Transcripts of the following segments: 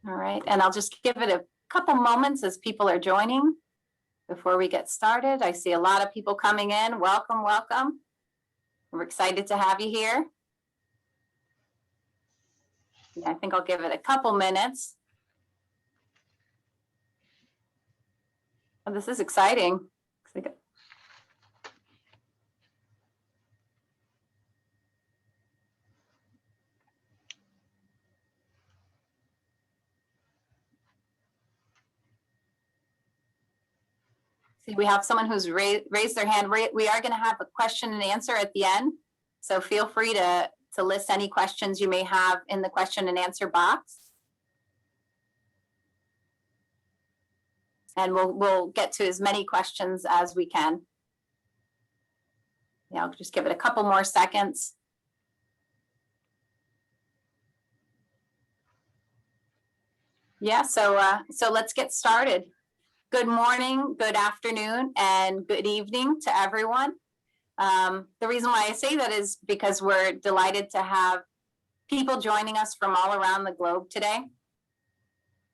All right, and I'll just give it a couple moments as people are joining before we get started. I see a lot of people coming in. Welcome, welcome. We're excited to have you here. Yeah, I think I'll give it a couple minutes. Oh, this is exciting. See, we have someone who's raised their hand. We are going to have a question and answer at the end. So feel free to list any questions you may have in the question and answer box. And we'll get to as many questions as we can. Yeah, I'll just give it a couple more seconds. Yeah, so let's get started. Good morning, good afternoon, and good evening to everyone. The reason why I say that is because we're delighted to have people joining us from all around the globe today.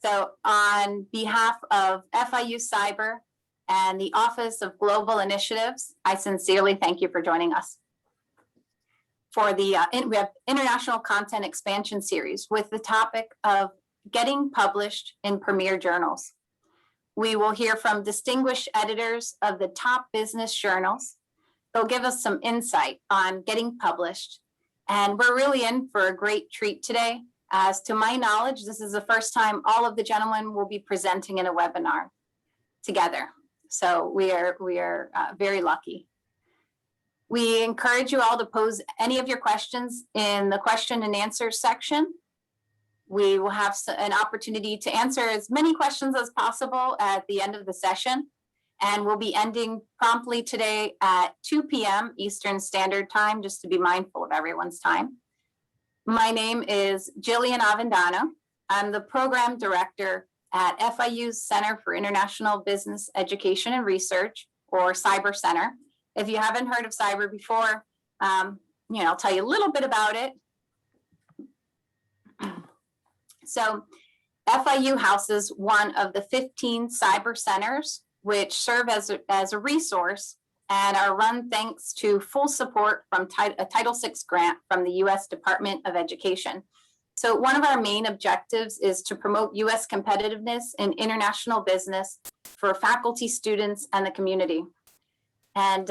So on behalf of FIU Cyber and the Office of Global Initiatives, I sincerely thank you for joining us for the we have International Content Expansion Series with the topic of getting published in premier journals. We will hear from distinguished editors of the top business journals. They'll give us some insight on getting published. And we're really in for a great treat today. As to my knowledge, this is the first time all of the gentlemen will be presenting in a webinar together. So we are very lucky. We encourage you all to pose any of your questions in the question and answer section. We will have an opportunity to answer as many questions as possible at the end of the session. And we'll be ending promptly today at 2 p.m. Eastern Standard Time, just to be mindful of everyone's time. My name is Jillian Avendano. I'm the program director at FIU's Center for International Business Education and Research, or Cyber Center. If you haven't heard of Cyber before, I'll tell you a little bit about it. So FIU houses one of the 15 cyber centers, which serve as a resource and are run thanks to full support from a Title VI grant from the U.S. Department of Education. So one of our main objectives is to promote U.S. competitiveness in international business for faculty, students, and the community. And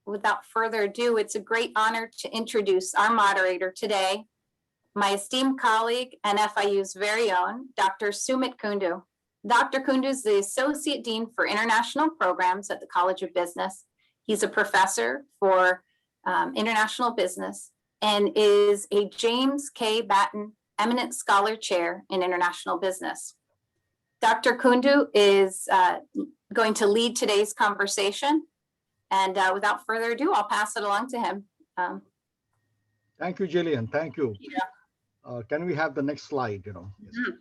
without further ado, it's a great honor to introduce our moderator today, my esteemed colleague and FIU's very own, Dr. Sumit Kundu. Dr. Kundu is the Associate Dean for International Programs at the College of Business. He's a professor for international business and is a James K. Batten Eminent Scholar Chair in International Business. Dr. Kundu is going to lead today's conversation. And without further ado, I'll pass it along to him. Thank you, Jillian. Thank you. Yeah. Can we have the next slide? Yes. Mm-hmm.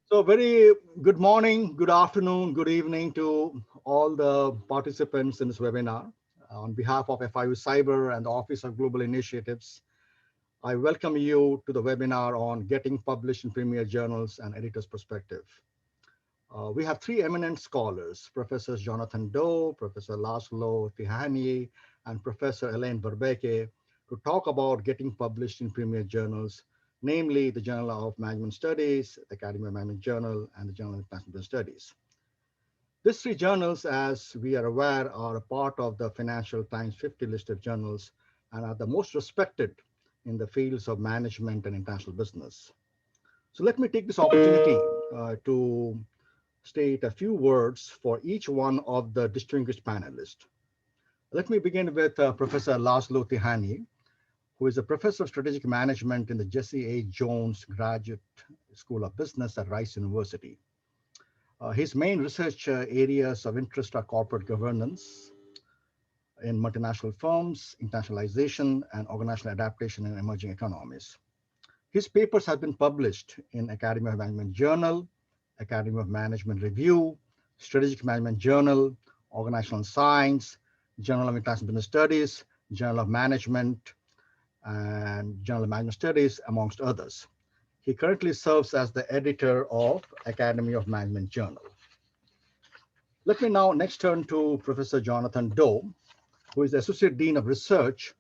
So very good morning, good afternoon, good evening to all the participants in this webinar. On behalf of FIU Cyber and the Office of Global Initiatives, I welcome you to the webinar on getting published in premier journals and editors' perspective. We have three eminent scholars, Professors Jonathan Doe, Professor Laszlo Tihany, and Professor Elaine Verbeke, to talk about getting published in premier journals, namely the Journal of Management Studies, the Academy of Management Journal, and the Journal of International Business Studies. These three journals, as we are aware, are a part of the Financial Times 50 list of journals and are the most respected in the fields of management and international business. So let me take this opportunity to state a few words for each one of the distinguished panelists. Let me begin with Professor Laszlo Tihany, who is a professor of strategic management in the Jesse A. Jones Graduate School of Business at Rice University. His main research areas of interest are corporate governance in multinational firms, internationalization, and organizational adaptation in emerging economies. His papers have been published in Academy of Management Journal, Academy of Management Review, Strategic Management Journal, Organizational Science, Journal of International Business Studies, Journal of Management, and Journal of Management Studies, amongst others. He currently serves as the editor of Academy of Management Journal. Let me now next turn to Professor Jonathan Do, who is the Associate Dean of Research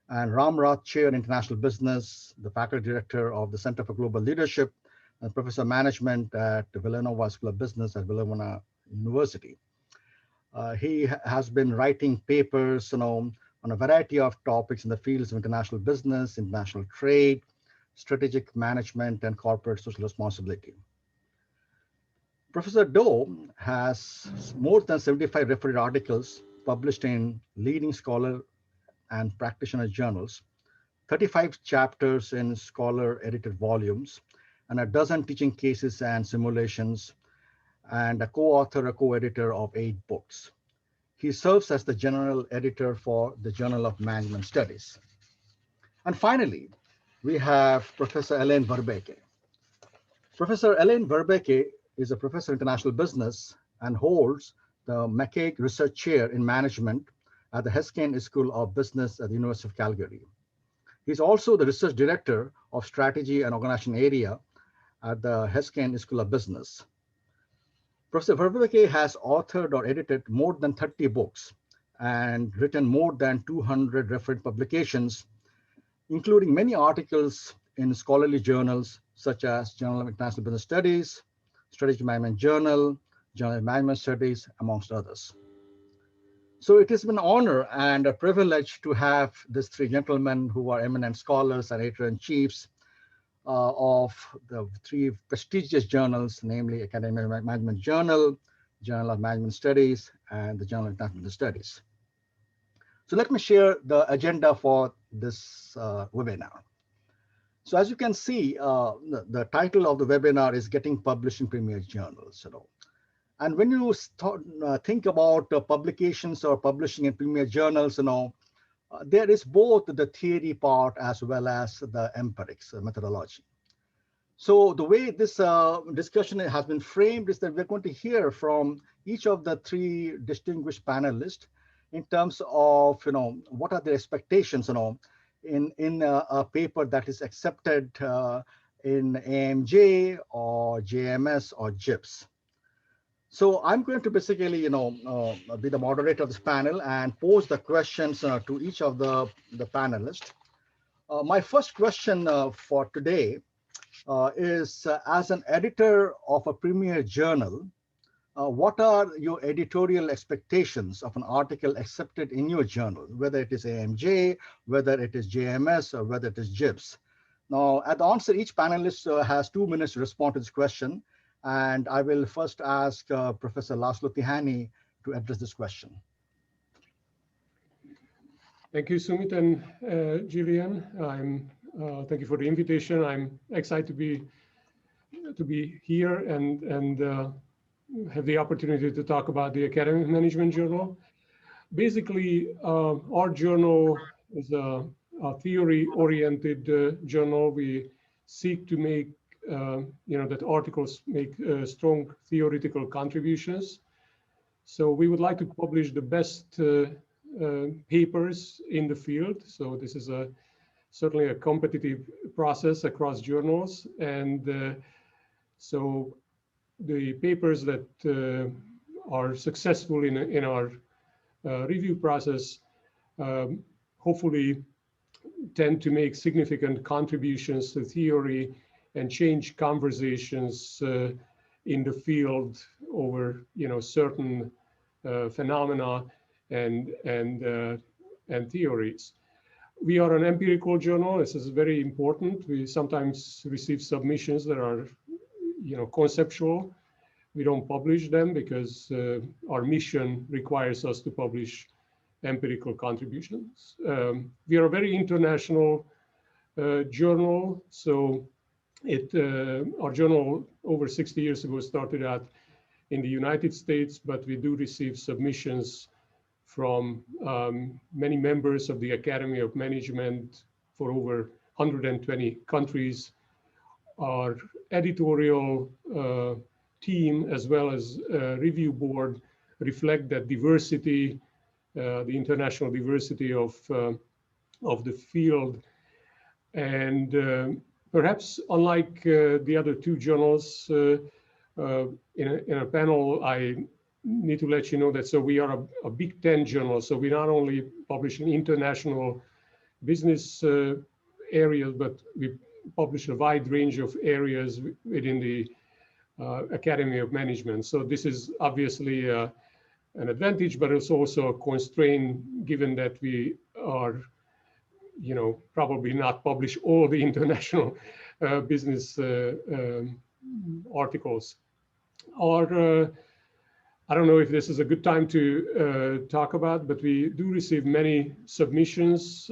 and Ramrath Chair in International Business, the Faculty Director of the Center for Global Leadership, and Professor of Management at the Villanova School of Business at Villanova University. He has been writing papers, on a variety of topics in the fields of international business, international trade, strategic management, and corporate social responsibility. Professor Do has more than 75 referred articles published in leading scholar and practitioner journals, 35 chapters in scholar-edited volumes, and a dozen teaching cases and simulations, and a co-author, a co-editor of 8 books. He serves as the general editor for the Journal of Management Studies. And finally, we have Professor Elaine Verbeke. Professor Elaine Verbeke is a professor of international business and holds the McCaig Research Chair in Management at the Heskane School of Business at the University of Calgary. He's also the research director of strategy and organization area at the Heskane School of Business. Professor Verbeke has authored or edited more than 30 books and written more than 200 referred publications, including many articles in scholarly journals such as Journal of International Business Studies, Strategic Management Journal, Journal of Management Studies, amongst others. So it has been an honor and a privilege to have these 3 gentlemen who are eminent scholars and editor-in-chiefs of the 3 prestigious journals, namely Academy of Management Journal, Journal of Management Studies, and the Journal of International Business Studies. So let me share the agenda for this webinar. So as you can see, the title of the webinar is Getting Published in Premier Journals. And when you think about publications or publishing in premier journals, there is both the theory part as well as the empirics, methodology. So the way this discussion has been framed is that we're going to hear from each of the 3 distinguished panelists in terms of, what are their expectations, in a paper that is accepted in AMJ or JMS or JIPS. So I'm going to basically, be the moderator of this panel and pose the questions to each of the panelists. My first question for today is, as an editor of a premier journal, what are your editorial expectations of an article accepted in your journal, whether it is AMJ, whether it is JMS, or whether it is JIPS? Now, at the onset, each panelist has 2 minutes to respond to this question. And I will first ask Professor Laszlo Tihany to address this question. Thank you, Sumit and Jillian. Thank you for the invitation. I'm excited to be here and have the opportunity to talk about the Academy of Management Journal. Basically, our journal is a theory-oriented journal. We seek to make that articles make strong theoretical contributions. So we would like to publish the best papers in the field. So this is certainly a competitive process across journals. And so the papers that are successful in our review process hopefully tend to make significant contributions to theory and change conversations in the field over certain phenomena and theories. We are an empirical journal. This is very important. We sometimes receive submissions that are conceptual. We don't publish them because our mission requires us to publish empirical contributions. We are a very international journal, so our journal over 60 years ago started out in the United States, but we do receive submissions from many members of the Academy of Management for over 120 countries. Our editorial team, as well as review board, reflect that diversity, the international diversity of the field. And Perhaps unlike the other two journals, in a panel, I need to let you know that we are a Big Ten journal. So we not only publish in international business areas, but we publish a wide range of areas within the Academy of Management. So this is obviously an advantage, but it's also a constraint given that we are, probably not publish all the international business articles. Or I don't know if this is a good time to talk about, but we do receive many submissions,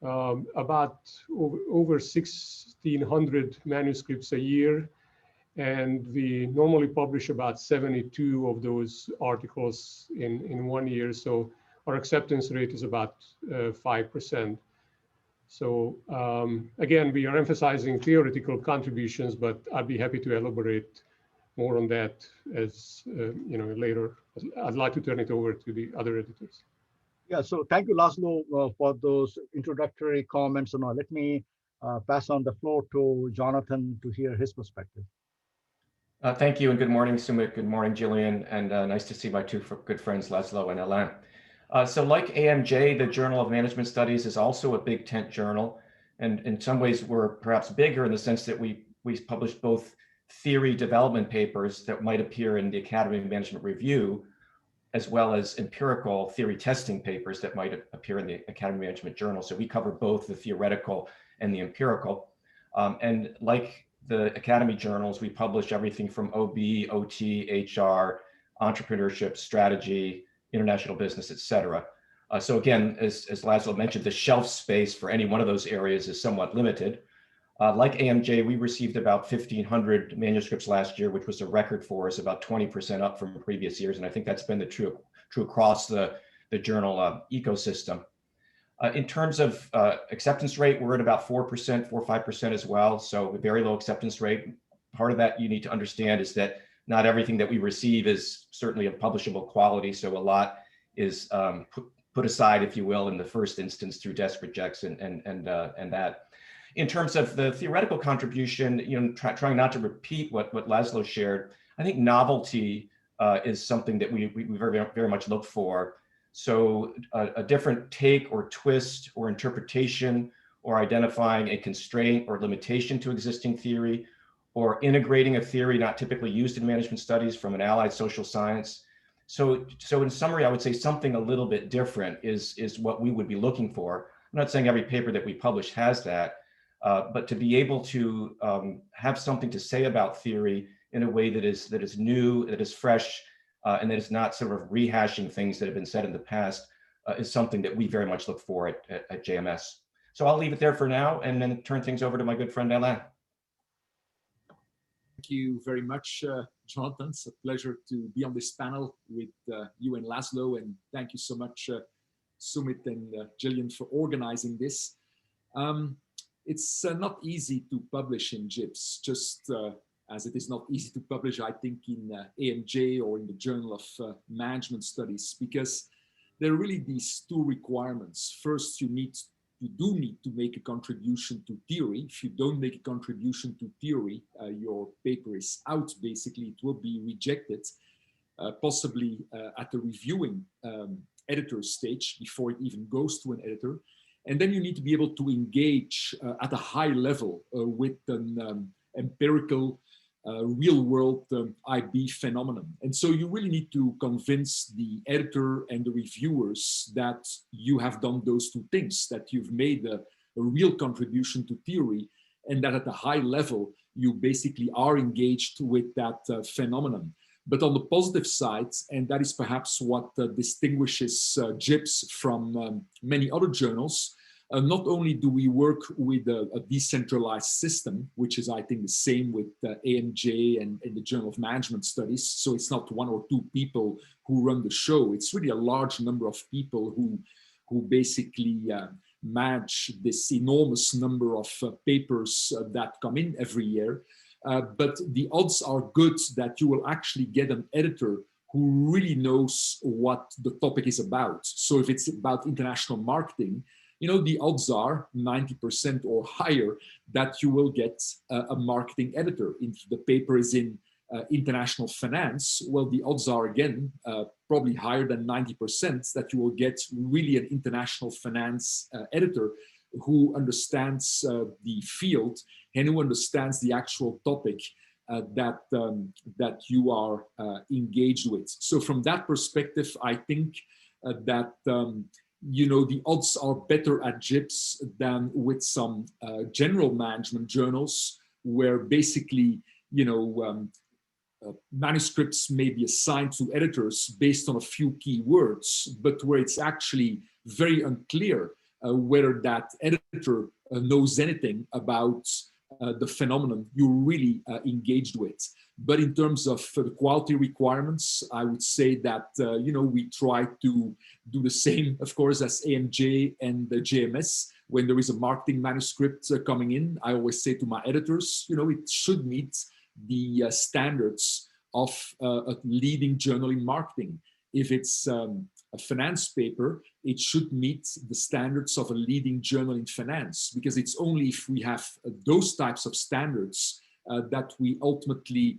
about over 1,600 manuscripts a year. And we normally publish about 72 of those articles in 1 year. So our acceptance rate is about 5%. So again, we are emphasizing theoretical contributions, but I'd be happy to elaborate more on that as later. I'd like to turn it over to the other editors. Yeah, so thank you, Laszlo, for those introductory comments. So now let me pass on the floor to Jonathan to hear his perspective. Thank you, and good morning, Sumit. Good morning, Jillian, and nice to see my two good friends, Laszlo and Alain. So like AMJ, the Journal of Management Studies is also a Big Tent journal. And in some ways, we're perhaps bigger in the sense that we publish both theory development papers that might appear in the Academy of Management Review, as well as empirical theory testing papers that might appear in the Academy of Management Journal. So we cover both the theoretical and the empirical. And like the Academy journals, we publish everything from OB, OT, HR, entrepreneurship, strategy, international business, et cetera. So again, as Laszlo mentioned, the shelf space for any one of those areas is somewhat limited. Like AMJ, we received about 1,500 manuscripts last year, which was a record for us, about 20% up from previous years. And I think that's been the true across the journal ecosystem. In terms of acceptance rate, we're at about 4%, 4-5% as well. So a very low acceptance rate. Part of that you need to understand is that not everything that we receive is certainly of publishable quality. So a lot is put aside, if you will, in the first instance through desk rejects and that. In terms of the theoretical contribution, trying not to repeat what Laszlo shared, I think novelty is something that we very, very much look for. So a different take or twist or interpretation, or identifying a constraint or limitation to existing theory, or integrating a theory not typically used in management studies from an allied social science. So in summary, I would say something a little bit different is what we would be looking for. I'm not saying every paper that we publish has that, but to be able to have something to say about theory in a way that is new, that is fresh, and that is not sort of rehashing things that have been said in the past is something that we very much look for at JMS. So I'll leave it there for now and then turn things over to my good friend Alain. Thank you very much, Jonathan. It's a pleasure to be on this panel with you and Laszlo, and thank you so much, Sumit and Jillian, for organizing this. It's not easy to publish in JIBS, just as it is not easy to publish, I think, in AMJ or in the Journal of Management Studies, because there are really these two requirements. First, you do need to make a contribution to theory. If you don't make a contribution to theory, your paper is out, basically. It will be rejected, possibly at the reviewing editor stage before it even goes to an editor. And then you need to be able to engage at a high level with an empirical, real-world IB phenomenon. And so you really need to convince the editor and the reviewers that you have done those two things, that you've made a real contribution to theory, and that at a high level, you basically are engaged with that phenomenon. But on the positive side, and that is perhaps what distinguishes JIBS from many other journals, not only do we work with a decentralized system, which is, I think, the same with AMJ and the Journal of Management Studies. So it's not one or two people who run the show. It's really a large number of people who basically manage this enormous number of papers that come in every year. But the odds are good that you will actually get an editor who really knows what the topic is about. So if it's about international marketing, you know, the odds are 90% or higher that you will get a marketing editor. If the paper is in international finance, well, the odds are again probably higher than 90% that you will get really an international finance editor who understands the field and who understands the actual topic that you are engaged with. So from that perspective, I think that you know, the odds are better at JIBS than with some general management journals, where basically, you know, manuscripts may be assigned to editors based on a few keywords, but where it's actually very unclear whether that editor knows anything about the phenomenon you're really engaged with. But in terms of the quality requirements, I would say that, you know, we try to do the same, of course, as AMJ and the JMS. When there is a marketing manuscript coming in, I always say to my editors, you know, it should meet the standards of a leading journal in marketing. If it's a finance paper, it should meet the standards of a leading journal in finance, because it's only if we have those types of standards that we ultimately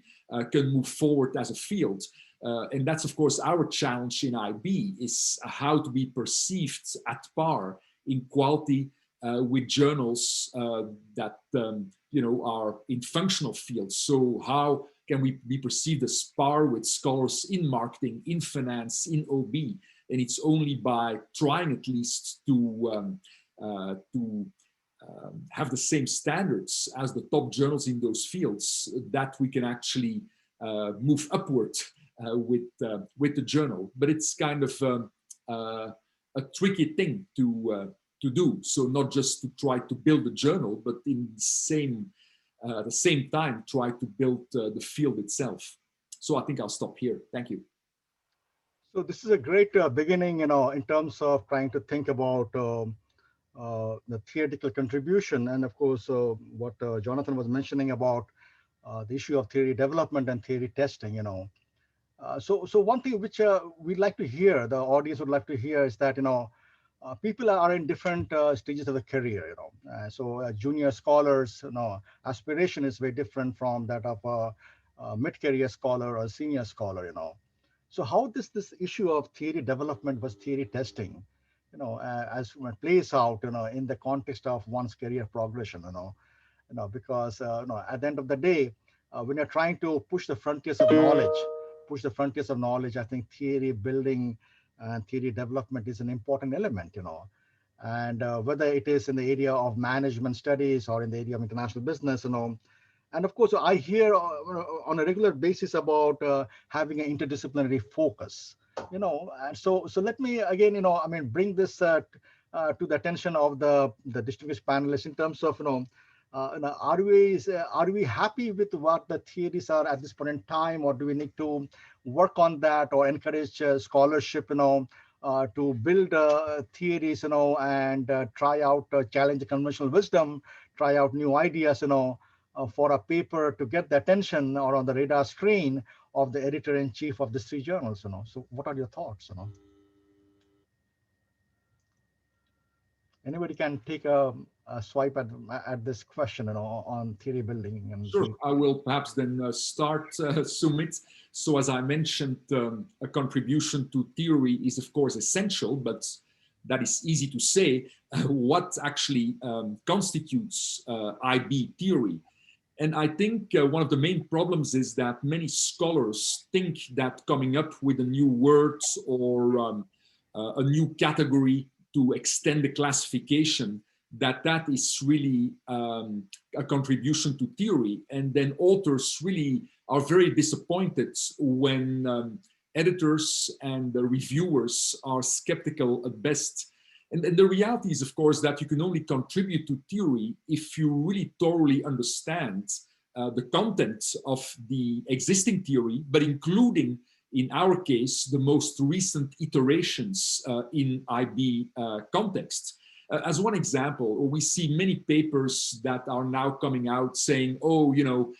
can move forward as a field. And that's, of course, our challenge in IB, is how to be perceived at par in quality with journals that you know, are in functional fields. So how can we be perceived as par with scholars in marketing, in finance, in OB? And it's only by trying at least to have the same standards as the top journals in those fields that we can actually move upward with the journal. But it's kind of a tricky thing to do. So not just to try to build a journal, but in the same time try to build the field itself. So I think I'll stop here. Thank you. So this is a great beginning, you know, in terms of trying to think about the theoretical contribution, and of course what Jonathan was mentioning about the issue of theory development and theory testing, you know. So one thing which we'd like to hear, the audience would like to hear, is that, you know, people are in different stages of the career, you know. So junior scholars, you know, aspiration is very different from that of a mid-career scholar or a senior scholar, you know. So how this issue of theory development versus theory testing, you know, as it plays out, you know, in the context of one's career progression, you know, because you know, at the end of the day, when you're trying to push the frontiers of knowledge, I think theory building and theory development is an important element, you know. And whether it is in the area of management studies or in the area of international business, you know. And of course, I hear on a regular basis about having an interdisciplinary focus, you know. And so let me again, you know, I mean, bring this to the attention of the distinguished panelists in terms of, you know, are we happy with what the theories are at this point in time, or do we need to work on that or encourage scholarship, you know, to build theories, you know, and try out, challenge the conventional wisdom, try out new ideas, you know, for a paper to get the attention or on the radar screen of the editor-in-chief of these three journals, you know. So what are your thoughts, you know? Anybody can take a swipe at this question, you know, on theory building. And sure, I will perhaps then start, Sumit. So as I mentioned, a contribution to theory is of course essential, but that is easy to say. What actually constitutes IB theory? And I think one of the main problems is that many scholars think that coming up with a new word or a new category to extend the classification, that is really a contribution to theory. And then authors really are very disappointed when editors and the reviewers are skeptical at best. And the reality is, of course, that you can only contribute to theory if you really thoroughly understand the content of the existing theory, but including, in our case, the most recent iterations in IB context. As one example, we see many papers that are now coming out saying, oh, you know,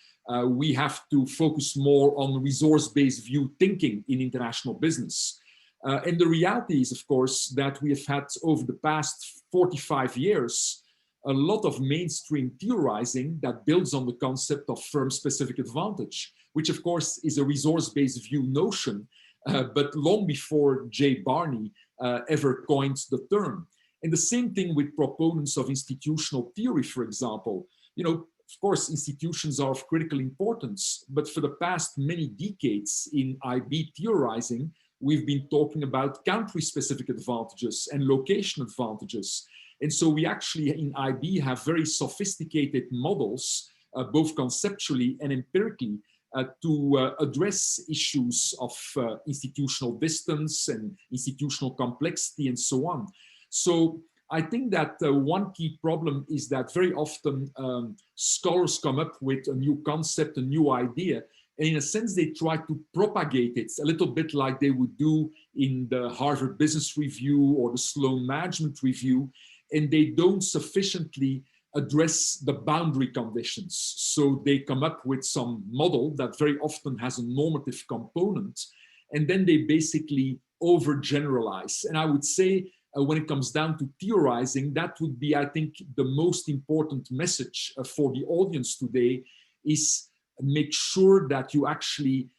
we have to focus more on resource-based view thinking in international business. And the reality is, of course, that we have had over the past 45 years, a lot of mainstream theorizing that builds on the concept of firm-specific advantage, which of course is a resource-based view notion, but long before Jay Barney ever coined the term. And the same thing with proponents of institutional theory, for example. You know, of course, institutions are of critical importance, but for the past many decades in IB theorizing, we've been talking about country-specific advantages and location advantages. And so we actually in IB have very sophisticated models, both conceptually and empirically, to address issues of institutional distance and institutional complexity and so on. So I think that one key problem is that very often scholars come up with a new concept, a new idea, and in a sense they try to propagate it a little bit like they would do in the Harvard Business Review or the Sloan Management Review, and they don't sufficiently address the boundary conditions. So they come up with some model that very often has a normative component, and then they basically overgeneralize. And I would say when it comes down to theorizing, that would be, I think, the most important message for the audience today is make sure that you actually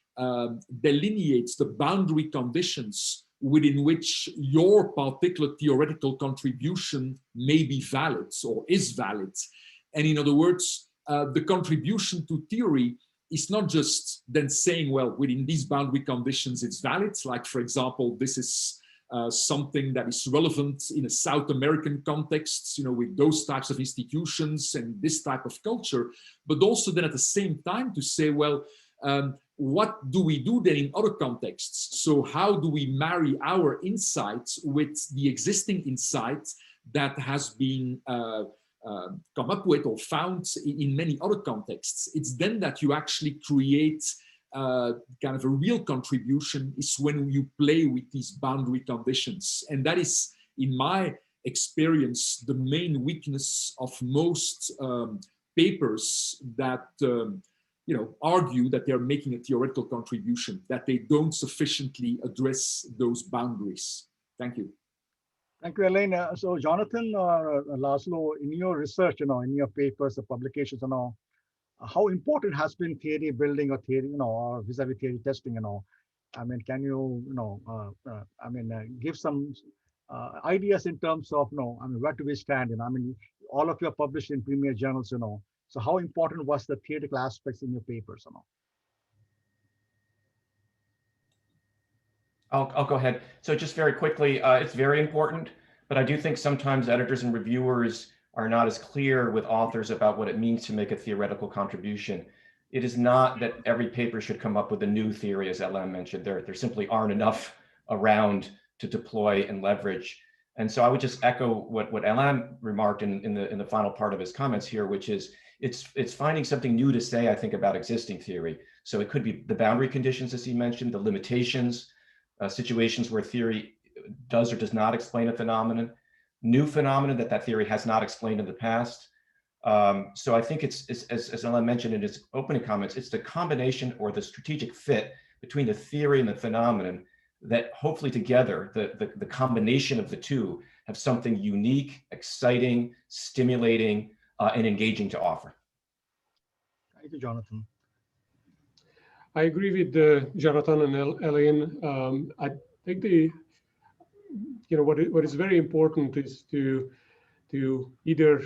delineate the boundary conditions within which your particular theoretical contribution may be valid or is valid. And in other words, the contribution to theory is not just then saying, well, within these boundary conditions, it's valid. Like, for example, this is something that is relevant in a South American context, you know, with those types of institutions and this type of culture, but also then at the same time to say, well, what do we do then in other contexts? So how do we marry our insights with the existing insight that has been come up with or found in many other contexts? It's then that you actually create kind of a real contribution is when you play with these boundary conditions. And that is, in my experience, the main weakness of most papers that you know, argue that they're making a theoretical contribution, that they don't sufficiently address those boundaries. Thank you. Thank you, Elaine. So Jonathan or Laszlo, in your research, you know, in your papers, the publications and all, how important has been theory building or theory, you know, or vis-a-vis theory testing, you know? I mean, can you, you know, give some ideas in terms of, you know, I mean, where do we stand? You know, I mean, all of you are published in premier journals, you know. So how important was the theoretical aspects in your papers, you know? I'll go ahead. So just very quickly, it's very important, but I do think sometimes editors and reviewers are not as clear with authors about what it means to make a theoretical contribution. It is not that every paper should come up with a new theory, as Alain mentioned. There simply aren't enough around to deploy and leverage. And so I would just echo what Alain remarked in the final part of his comments here, which is it's finding something new to say, I think, about existing theory. So it could be the boundary conditions, as he mentioned, the limitations, situations where theory does or does not explain a phenomenon, new phenomena that theory has not explained in the past. So I think it's as Alain mentioned in his opening comments, it's the combination or the strategic fit between the theory and the phenomenon that hopefully together, the combination of the two have something unique, exciting, stimulating, and engaging to offer. Thank you, Jonathan. I agree with Jonathan and Elaine. I think what is very important is to either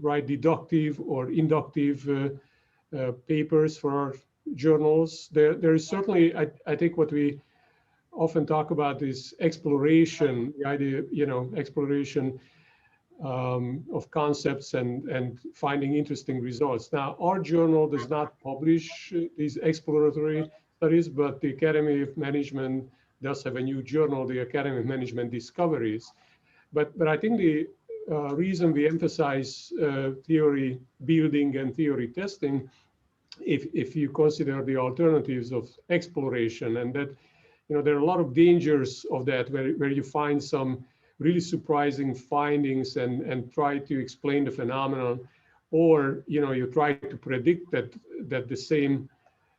write deductive or inductive papers for our journals. There is certainly, I think, what we often talk about is exploration, the idea, exploration of concepts and finding interesting results. Now, our journal does not publish these exploratory studies, but the Academy of Management does have a new journal, the Academy of Management Discoveries. But I think the reason we emphasize theory building and theory testing, if you consider the alternatives of exploration, and that there are a lot of dangers of that, where you find some really surprising findings and try to explain the phenomenon, or you try to predict that the same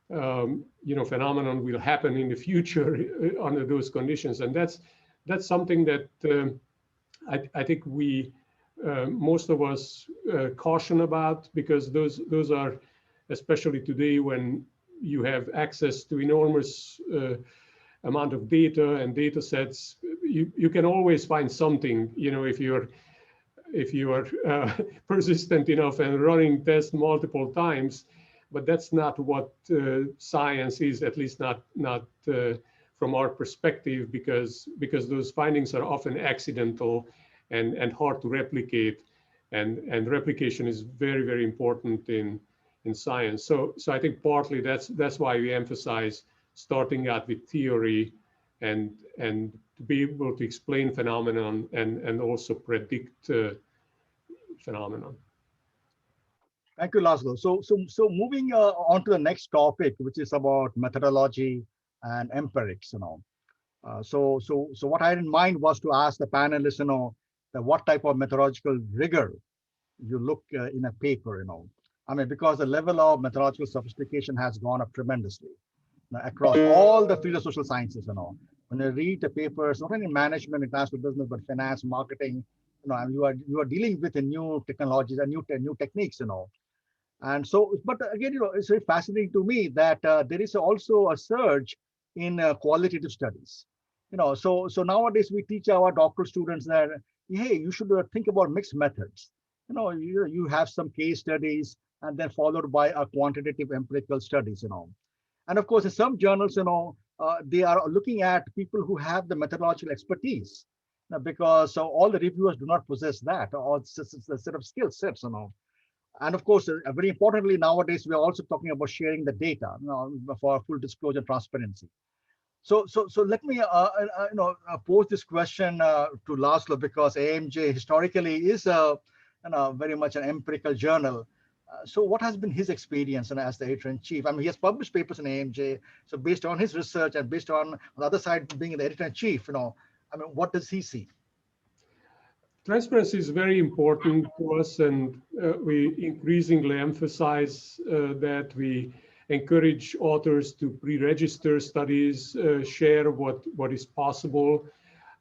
phenomenon will happen in the future under those conditions. And that's something that I think we, most of us caution about, because those are, especially today when you have access to enormous amount of data and data sets, you can always find something, if you are persistent enough and running tests multiple times. But that's not what science is, at least not from our perspective, because those findings are often accidental and hard to replicate, and replication is very, very important in science. So I think partly that's why we emphasize starting out with theory and to be able to explain phenomenon and also predict phenomenon. Thank you, Laszlo. So moving on to the next topic, which is about methodology and empirics. So what I had in mind was to ask the panelists, that what type of methodological rigor you look in a paper. I mean, because the level of methodological sophistication has gone up tremendously across all the fields of social sciences. When you read the papers, not only management, international business, but finance, marketing, and you are dealing with the new technologies and new techniques. And so, but again, it's very fascinating to me that there is also a surge in qualitative studies. So nowadays we teach our doctoral students that, hey, you should think about mixed methods. You have some case studies and then followed by a quantitative empirical studies. And of course, in some journals, they are looking at people who have the methodological expertise, because all the reviewers do not possess that, or the set of skill sets. And of course, very importantly, nowadays, we're also talking about sharing the data for full disclosure transparency. So let me pose this question to Laszlo, because AMJ historically is very much an empirical journal. So what has been his experience as the editor-in-chief? I mean, he has published papers in AMJ. So based on his research and based on the other side being the editor-in-chief, I mean, what does he see? Transparency is very important to us, and we increasingly emphasize that. We encourage authors to pre-register studies, share what is possible.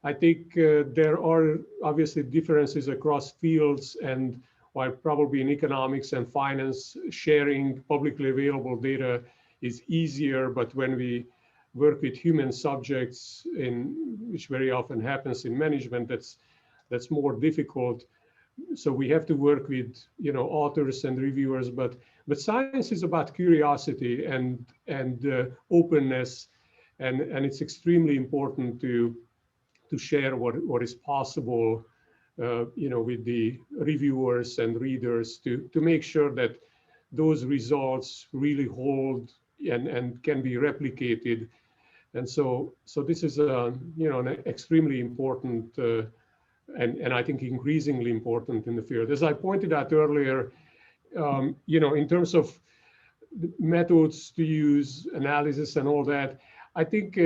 I think there are obviously differences across fields, and while probably in economics and finance, sharing publicly available data is easier, but when we work with human subjects, which very often happens in management, that's more difficult. So we have to work with authors and reviewers, but science is about curiosity and openness, and it's extremely important to share what is possible with the reviewers and readers to make sure that those results really hold and can be replicated. And so this is an extremely important and I think increasingly important in the field. As I pointed out earlier, in terms of methods to use, analysis and all that, I think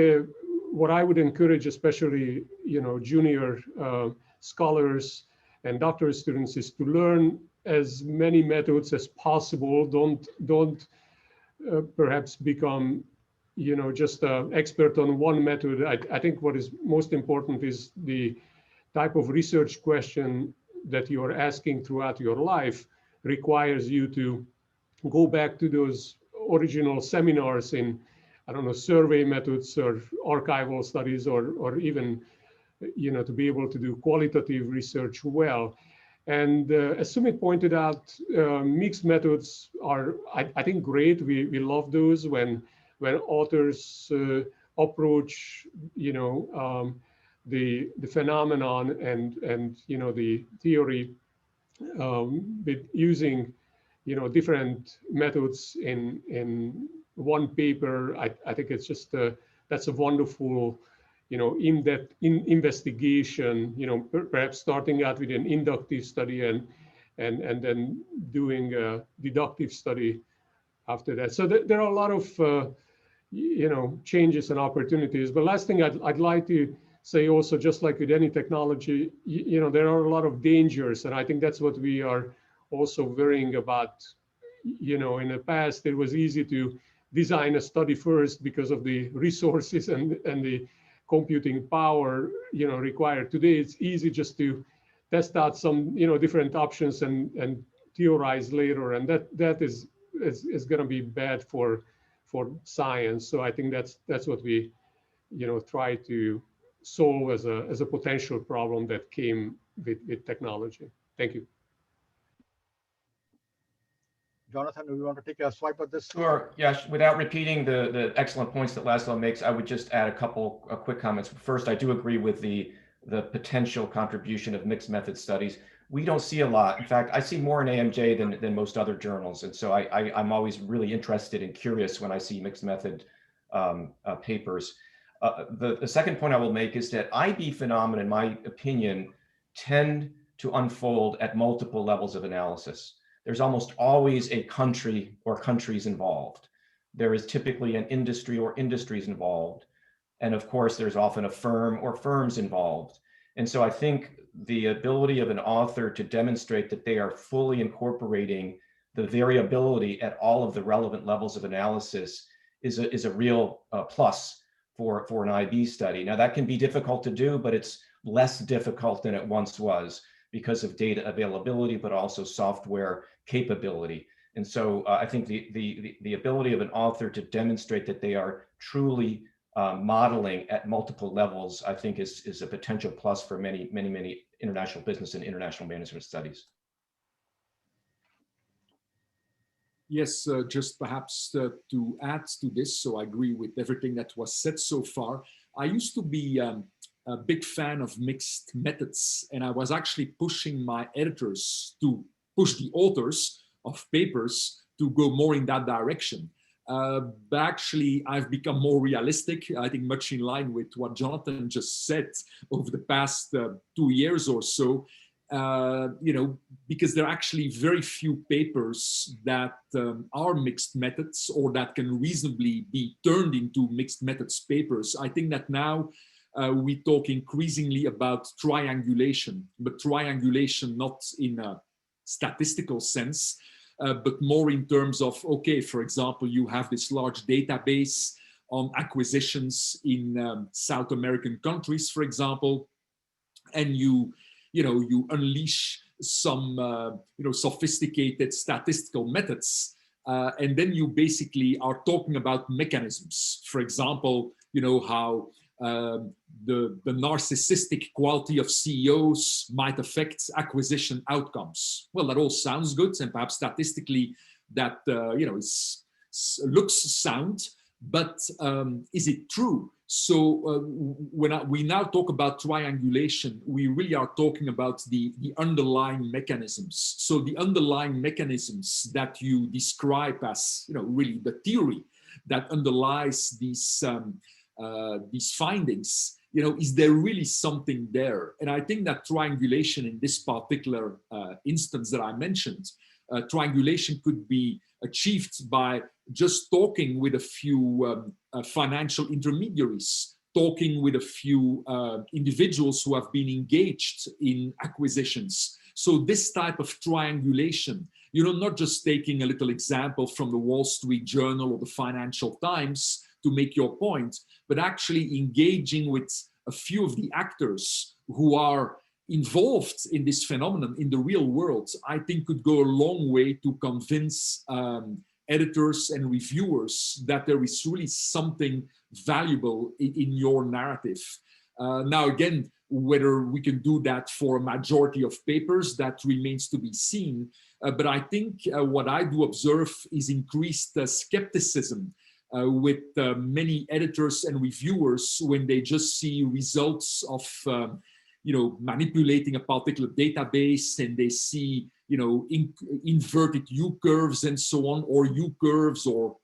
what I would encourage, especially junior scholars and doctoral students, is to learn as many methods as possible. Don't perhaps become just an expert on one method. I think what is most important is the type of research question that you're asking throughout your life requires you to go back to those original seminars in, survey methods or archival studies, or even, to be able to do qualitative research well. And as Sumit pointed out, mixed methods are, I think, great. We love those when authors approach, the phenomenon and the theory with using different methods in one paper. I think it's just that's a wonderful in-depth investigation. Perhaps starting out with an inductive study and then doing a deductive study after that. So there are a lot of changes and opportunities. But last thing I'd like to say also, just like with any technology, there are a lot of dangers, and I think that's what we are also worrying about. In the past, it was easy to design a study first because of the resources and the computing power, required. Today, it's easy just to test out some, different options and theorize later, and that is going to be bad for science. So I think that's what we, try to solve as a potential problem that came with technology. Thank you. Jonathan, do you want to take a swipe at this? Sure. Yes. Without repeating the excellent points that Laszlo makes, I would just add a couple of quick comments. First, I do agree with the potential contribution of mixed method studies. We don't see a lot. In fact, I see more in AMJ than most other journals. And so I'm always really interested and curious when I see mixed method papers. The second point I will make is that IB phenomena, in my opinion, tend to unfold at multiple levels of analysis. There's almost always a country or countries involved. There is typically an industry or industries involved. And of course, there's often a firm or firms involved. And so I think the ability of an author to demonstrate that they are fully incorporating the variability at all of the relevant levels of analysis is a real plus for an IB study. Now that can be difficult to do, but it's less difficult than it once was because of data availability, but also software capability. And so I think the ability of an author to demonstrate that they are truly modeling at multiple levels, I think is a potential plus for many international business and international management studies. Yes, just perhaps to add to this, so I agree with everything that was said so far. I used to be a big fan of mixed methods, and I was actually pushing my editors to push the authors of papers to go more in that direction. But actually, I've become more realistic, I think much in line with what Jonathan just said over the past 2 years or so, because there are actually very few papers that are mixed methods or that can reasonably be turned into mixed methods papers. I think that now we talk increasingly about triangulation, but triangulation not in a statistical sense, but more in terms of, okay, for example, you have this large database on acquisitions in South American countries, for example, and you unleash some sophisticated statistical methods, and then you basically are talking about mechanisms. For example, how the narcissistic quality of CEOs might affect acquisition outcomes. Well, that all sounds good, and perhaps statistically that looks sound, but is it true? So when we now talk about triangulation, we really are talking about the underlying mechanisms. So the underlying mechanisms that you describe as really the theory that underlies these findings, is there really something there? And I think that triangulation in this particular instance that I mentioned, triangulation could be achieved by just talking with a few financial intermediaries, talking with a few individuals who have been engaged in acquisitions. So this type of triangulation, not just taking a little example from the Wall Street Journal or the Financial Times to make your point, but actually engaging with a few of the actors who are involved in this phenomenon in the real world, I think could go a long way to convince editors and reviewers that there is really something valuable in your narrative. Now, again, whether we can do that for a majority of papers, that remains to be seen. But I think what I do observe is increased skepticism with many editors and reviewers when they just see results of manipulating a particular database, and they see inverted U curves and so on, or U curves or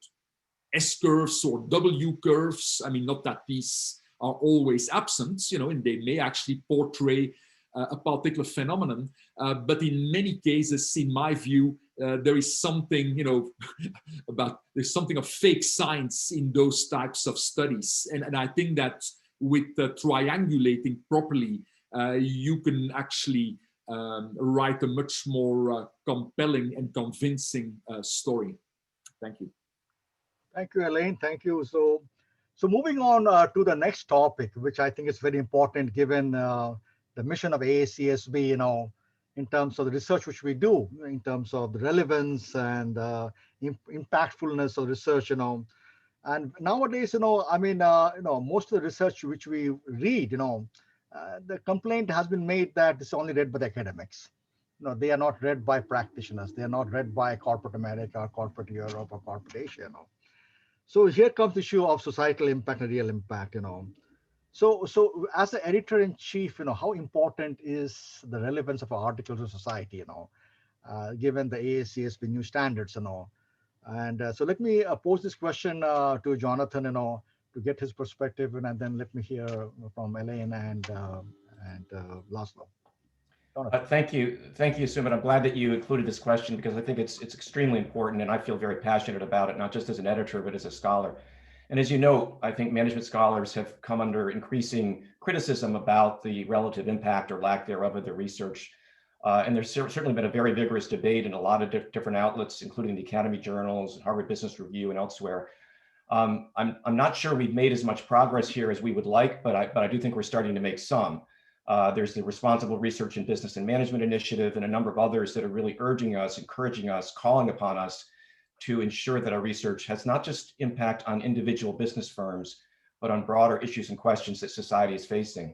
S curves or W curves. I mean, not that these are always absent, and they may actually portray a particular phenomenon, but in many cases, in my view, there is something, there's something of fake science in those types of studies. And I think that with triangulating properly, you can actually write a much more compelling and convincing story. Thank you. Thank you, Elaine. Thank you. So moving on to the next topic, which I think is very important given the mission of AACSB, in terms of the research which we do, in terms of the relevance and impactfulness of research, And nowadays, most of the research which we read, the complaint has been made that it's only read by the academics. They are not read by practitioners. They are not read by corporate America, or corporate Europe, or corporate Asia. So here comes the issue of societal impact and real impact. So as the editor-in-chief, how important is the relevance of articles to society? Given the AACSB new standards, And so let me pose this question to Jonathan, to get his perspective, and then let me hear from Elaine and Laszlo. Thank you, Sumit. I'm glad that you included this question because I think it's extremely important, and I feel very passionate about it, not just as an editor, but as a scholar. And as you know, I think management scholars have come under increasing criticism about the relative impact or lack thereof of their research. And there's certainly been a very vigorous debate in a lot of different outlets, including the Academy Journals, Harvard Business Review, and elsewhere. I'm not sure we've made as much progress here as we would like, but I do think we're starting to make some. There's the Responsible Research in Business and Management Initiative and a number of others that are really urging us, encouraging us, calling upon us to ensure that our research has not just impact on individual business firms, but on broader issues and questions that society is facing.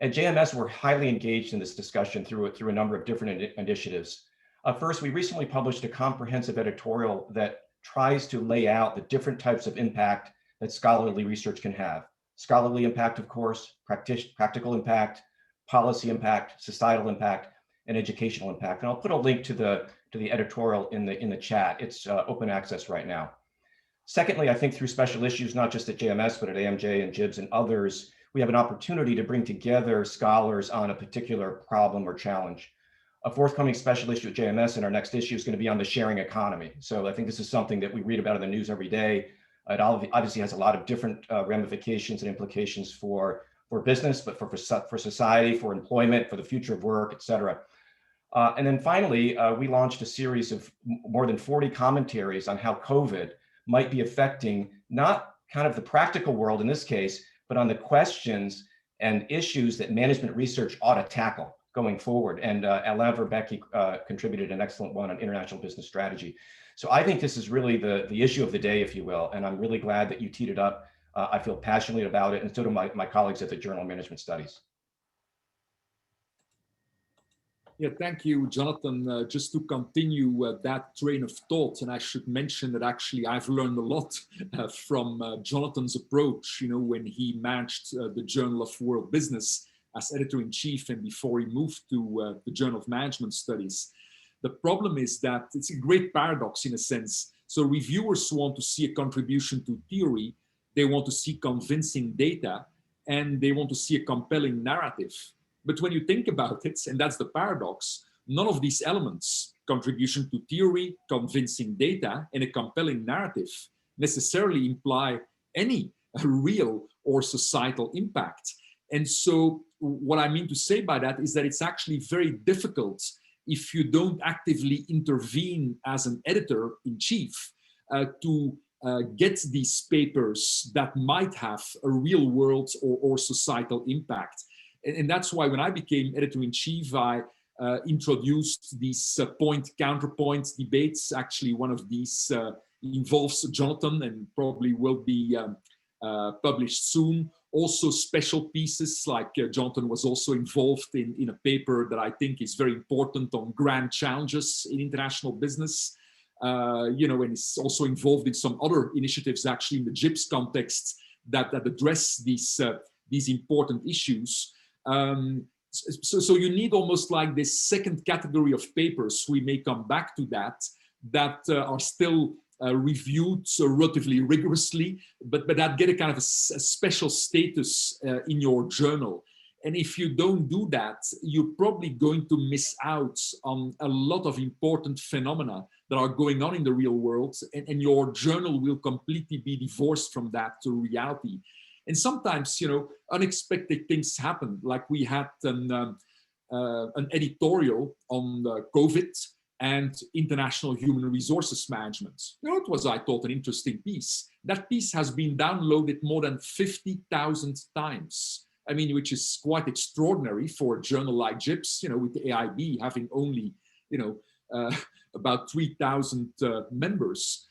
At JMS, we're highly engaged in this discussion through a number of different initiatives. First, we recently published a comprehensive editorial that tries to lay out the different types of impact that scholarly research can have. Scholarly impact, of course, practical impact, policy impact, societal impact, and educational impact. And I'll put a link to the editorial in the chat. It's open access right now. Secondly, I think through special issues, not just at JMS, but at AMJ and JIBS and others, we have an opportunity to bring together scholars on a particular problem or challenge. A forthcoming special issue at JMS in our next issue is going to be on the sharing economy. So I think this is something that we read about in the news every day. It obviously has a lot of different ramifications and implications for business, but for society, for employment, for the future of work, et cetera. And then finally, we launched a series of more than 40 commentaries on how COVID might be affecting not kind of the practical world in this case, but on the questions and issues that management research ought to tackle going forward. And Alain Verbecke contributed an excellent one on international business strategy. So I think this is really the issue of the day, if you will, and I'm really glad that you teed it up. I feel passionately about it, and so do my colleagues at the Journal of Management Studies. Yeah, thank you, Jonathan. Just to continue that train of thought, and I should mention that actually I've learned a lot from Jonathan's approach, when he managed the Journal of World Business as editor-in-chief and before he moved to the Journal of Management Studies. The problem is that it's a great paradox in a sense. So reviewers want to see a contribution to theory, they want to see convincing data, and they want to see a compelling narrative. But when you think about it, and that's the paradox, none of these elements, contribution to theory, convincing data, and a compelling narrative, necessarily imply any real or societal impact. And so what I mean to say by that is that it's actually very difficult if you don't actively intervene as an editor-in-chief to get these papers that might have a real world or societal impact. And that's why when I became editor-in-chief, I introduced these point-counterpoint debates. Actually, one of these involves Jonathan and probably will be published soon. Also special pieces, like Jonathan was also involved in a paper that I think is very important on grand challenges in international business. And is also involved in some other initiatives actually in the JIBS context that address these important issues. So you need almost like this second category of papers, we may come back to that are still reviewed so relatively rigorously, but that get a kind of a special status in your journal. And if you don't do that, you're probably going to miss out on a lot of important phenomena that are going on in the real world, and your journal will completely be divorced from that to reality. And sometimes, unexpected things happen. Like we had an editorial on COVID and international human resources management. You know, it was, I thought, an interesting piece. That piece has been downloaded more than 50,000 times. I mean, which is quite extraordinary for a journal like JIPS, you know, with the AIB having only, you know, about 3,000 members.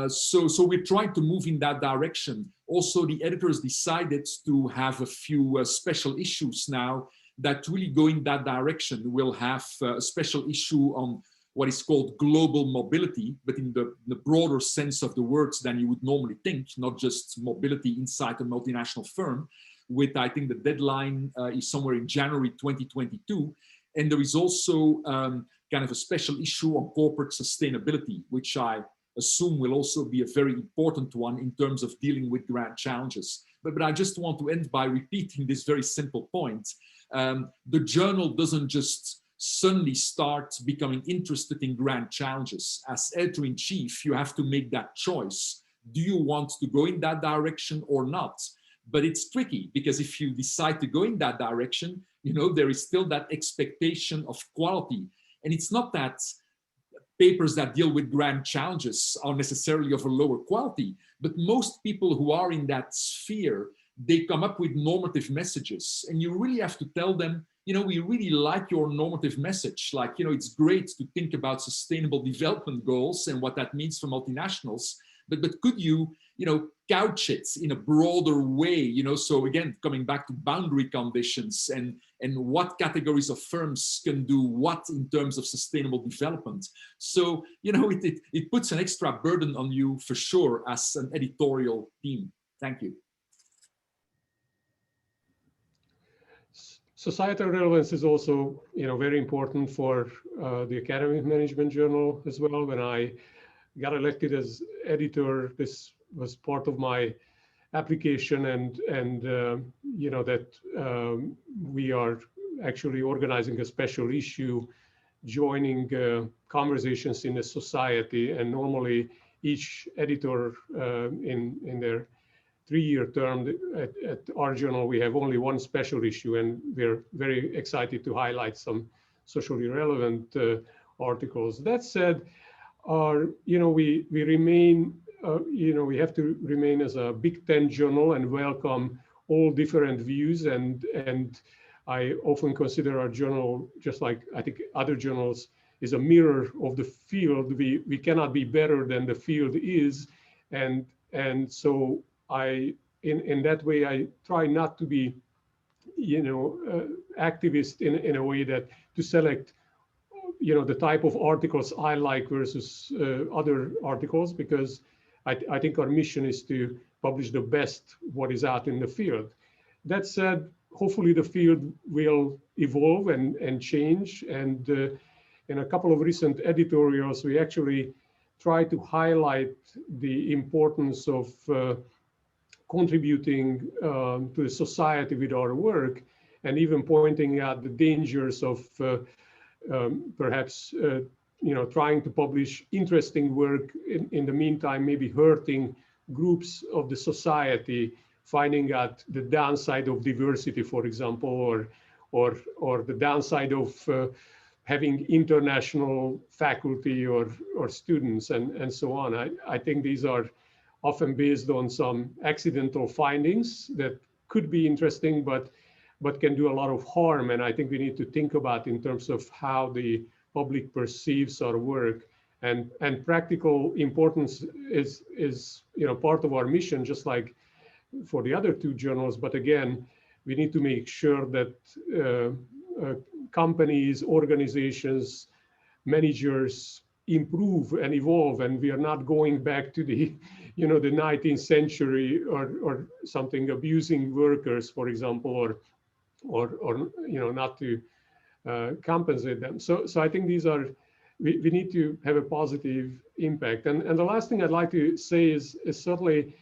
So we're trying to move in that direction. Also, the editors decided to have a few special issues now that really go in that direction. We'll have a special issue on what is called global mobility, but in the broader sense of the words than you would normally think, not just mobility inside a multinational firm, with, I think the deadline is somewhere in January 2022. And there is also kind of a special issue on corporate sustainability, which I assume will also be a very important one in terms of dealing with grand challenges. But I just want to end by repeating this very simple point. The journal doesn't just suddenly start becoming interested in grand challenges. As editor-in-chief, you have to make that choice. Do you want to go in that direction or not? But it's tricky, because if you decide to go in that direction, you know, there is still that expectation of quality. And it's not that papers that deal with grand challenges are necessarily of a lower quality, but most people who are in that sphere, they come up with normative messages, and you really have to tell them, you know, we really like your normative message. Like, you know, it's great to think about sustainable development goals and what that means for multinationals, but could you, you know, couch it in a broader way, you know? So again, coming back to boundary conditions and what categories of firms can do what in terms of sustainable development. So, you know, it puts an extra burden on you for sure as an editorial team. Thank you. Societal relevance is also, you know, very important for the Academic Management Journal as well. When I got elected as editor, this was part of my application, and you know, that we are actually organizing a special issue, joining conversations in the society. And normally each editor in their 3-year term at our journal, we have only one special issue, and we're very excited to highlight some socially relevant articles. That said, you know, we remain, you know, we have to remain as a Big Ten journal and welcome all different views. And I often consider our journal, just like I think other journals, is a mirror of the field. We cannot be better than the field is, and so in that way, I try not to be, you know, activist in a way that to select, you know, the type of articles I like versus other articles, because I think our mission is to publish the best what is out in the field. That said, hopefully the field will evolve and change. And in a couple of recent editorials, we actually try to highlight the importance of contributing to the society with our work, and even pointing out the dangers of perhaps you know, trying to publish interesting work in the meantime, maybe hurting groups of the society, finding out the downside of diversity, for example, or the downside of having international faculty or students and so on. I think these are often based on some accidental findings that could be interesting, but can do a lot of harm. And I think we need to think about in terms of how the public perceives our work, and practical importance is you know, part of our mission, just like for the other two journals. But again, we need to make sure that companies, organizations, managers improve and evolve, and we are not going back to the, you know, the 19th century or something, abusing workers, for example, or you know, not to compensate them. So I think these are, we need to have a positive impact. And the last thing I'd like to say is certainly,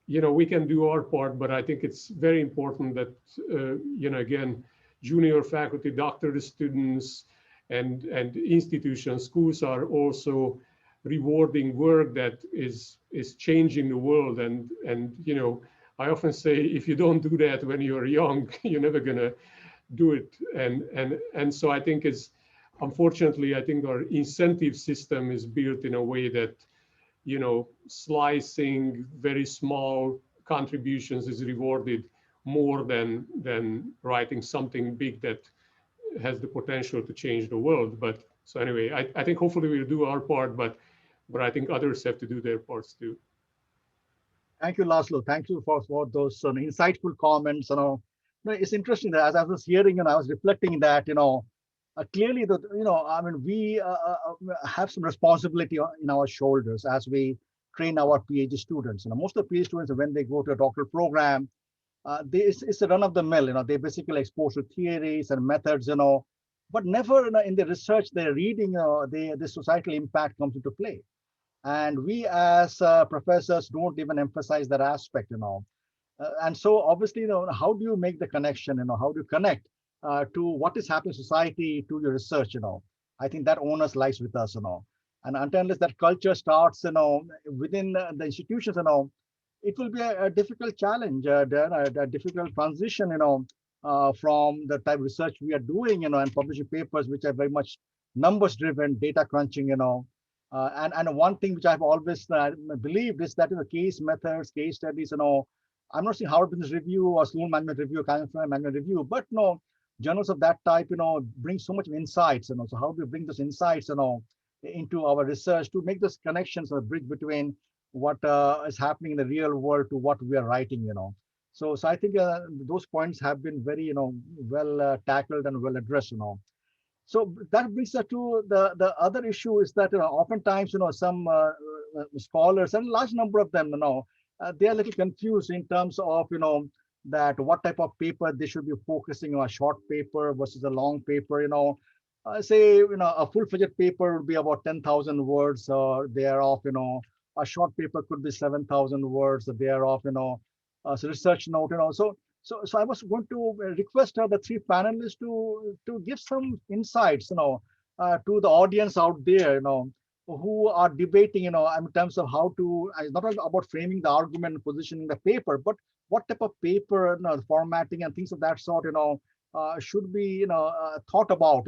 you know, we can do our part, but I think it's very important that you know, again, junior faculty, doctoral students, and institutions, schools are also rewarding work that is changing the world. And you know, I often say, if you don't do that when you're young, you're never gonna do it. And so I think it's unfortunately, I think our incentive system is built in a way that, slicing very small contributions is rewarded more than writing something big that has the potential to change the world. But so anyway, I think hopefully we'll do our part, but I think others have to do their parts too. Thank you, Laszlo. Thank you for those insightful comments. It's interesting that as I was hearing and I was reflecting that, clearly that, I mean, we have some responsibility in our shoulders as we train our PhD students. Most of the PhD students, when they go to a doctoral program, it's a run of the mill. They basically exposed to theories and methods, but never in the research they're reading, the societal impact comes into play. And we as professors don't even emphasize that aspect, and so obviously, how do you make the connection, how do you connect to what is happening in society to your research, I think that onus lies with us, and until that culture starts, within the institutions, it will be a difficult challenge, a difficult transition, from the type of research we are doing, and publishing papers which are very much numbers driven, data crunching, and one thing which I've always believed is that case methods, case studies, I'm not saying Harvard Business Review or Sloan Management Review, Califano Management Review, but journals of that type, bring so much insights, so how do we bring those insights, into our research to make those connections, a bridge between what is happening in the real world to what we are writing, So I think those points have been very, well tackled and well addressed, So that brings us to the other issue is that oftentimes, some scholars and a large number of them, they are a little confused in terms of, that what type of paper they should be focusing on, a short paper versus a long paper, say, a full-fledged paper would be about 10,000 words thereof, a short paper could be 7,000 words thereof, so research note, So I was going to request the three panelists to give some insights, to the audience out there, who are debating, in terms of how to, not only about framing the argument and positioning the paper, but what type of paper, formatting and things of that sort, should be, thought about,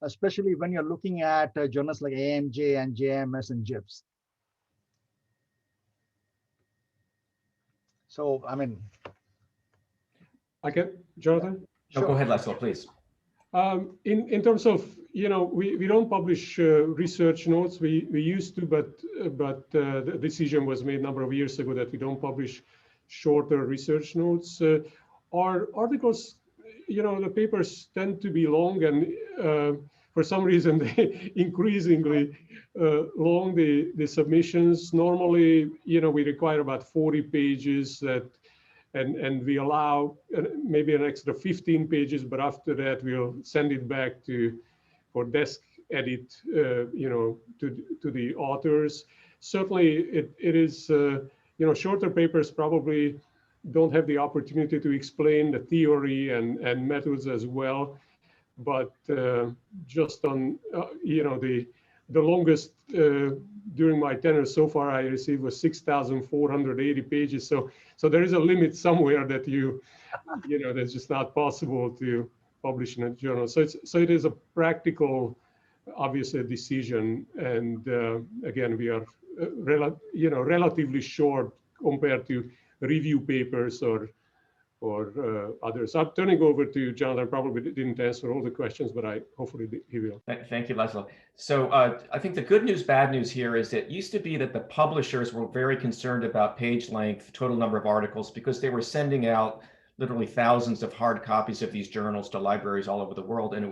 especially when you're looking at journals like AMJ and JMS and JIPS. So, I mean, I can, Jonathan? No, go ahead, Laszlo, please. In terms of, we don't publish research notes. We used to, but the decision was made a number of years ago that we don't publish shorter research notes. Our articles, the papers tend to be long, and for some reason they increasingly long, the submissions. Normally, we require about 40 pages and we allow maybe an extra 15 pages, but after that we'll send it back for desk edit, to the authors. Certainly, it is, shorter papers probably don't have the opportunity to explain the theory and methods as well. But just on, the longest during my tenure so far I received was 6,480 pages. So there is a limit somewhere that that's just not possible to publish in a journal. So it is a practical, obviously, decision. And again, we are relatively short compared to review papers or others. I'm turning over to Jonathan. Probably didn't answer all the questions, but hopefully he will. Thank you, Laszlo. So I think the good news, bad news here is that it used to be that the publishers were very concerned about page length, total number of articles, because they were sending out literally thousands of hard copies of these journals to libraries all over the world, and it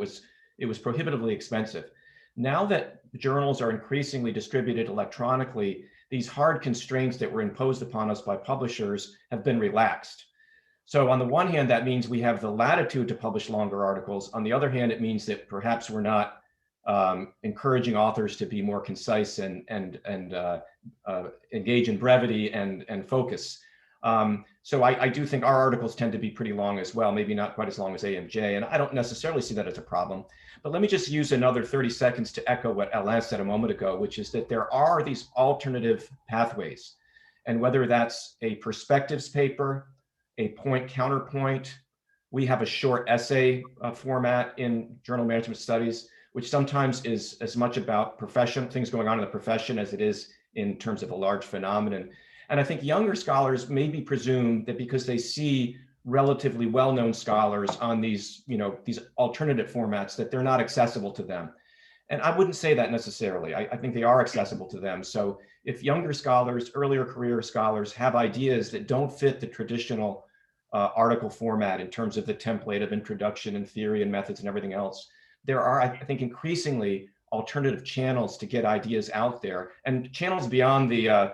was prohibitively expensive. Now that journals are increasingly distributed electronically, these hard constraints that were imposed upon us by publishers have been relaxed. So on the one hand, that means we have the latitude to publish longer articles. On the other hand, it means that perhaps we're not encouraging authors to be more concise and engage in brevity and focus. So I do think our articles tend to be pretty long as well, maybe not quite as long as AMJ, and I don't necessarily see that as a problem. But let me just use another 30 seconds to echo what Alain said a moment ago, which is that there are these alternative pathways. And whether that's a perspectives paper, a point counterpoint, we have a short essay format in Journal Management Studies, which sometimes is as much about things going on in the profession as it is in terms of a large phenomenon. And I think younger scholars maybe presume that because they see relatively well-known scholars on these, these alternative formats, that they're not accessible to them. And I wouldn't say that necessarily. I think they are accessible to them. So if younger scholars, earlier career scholars have ideas that don't fit the traditional article format in terms of the template of introduction and theory and methods and everything else, there are, I think, increasingly alternative channels to get ideas out there, and channels beyond the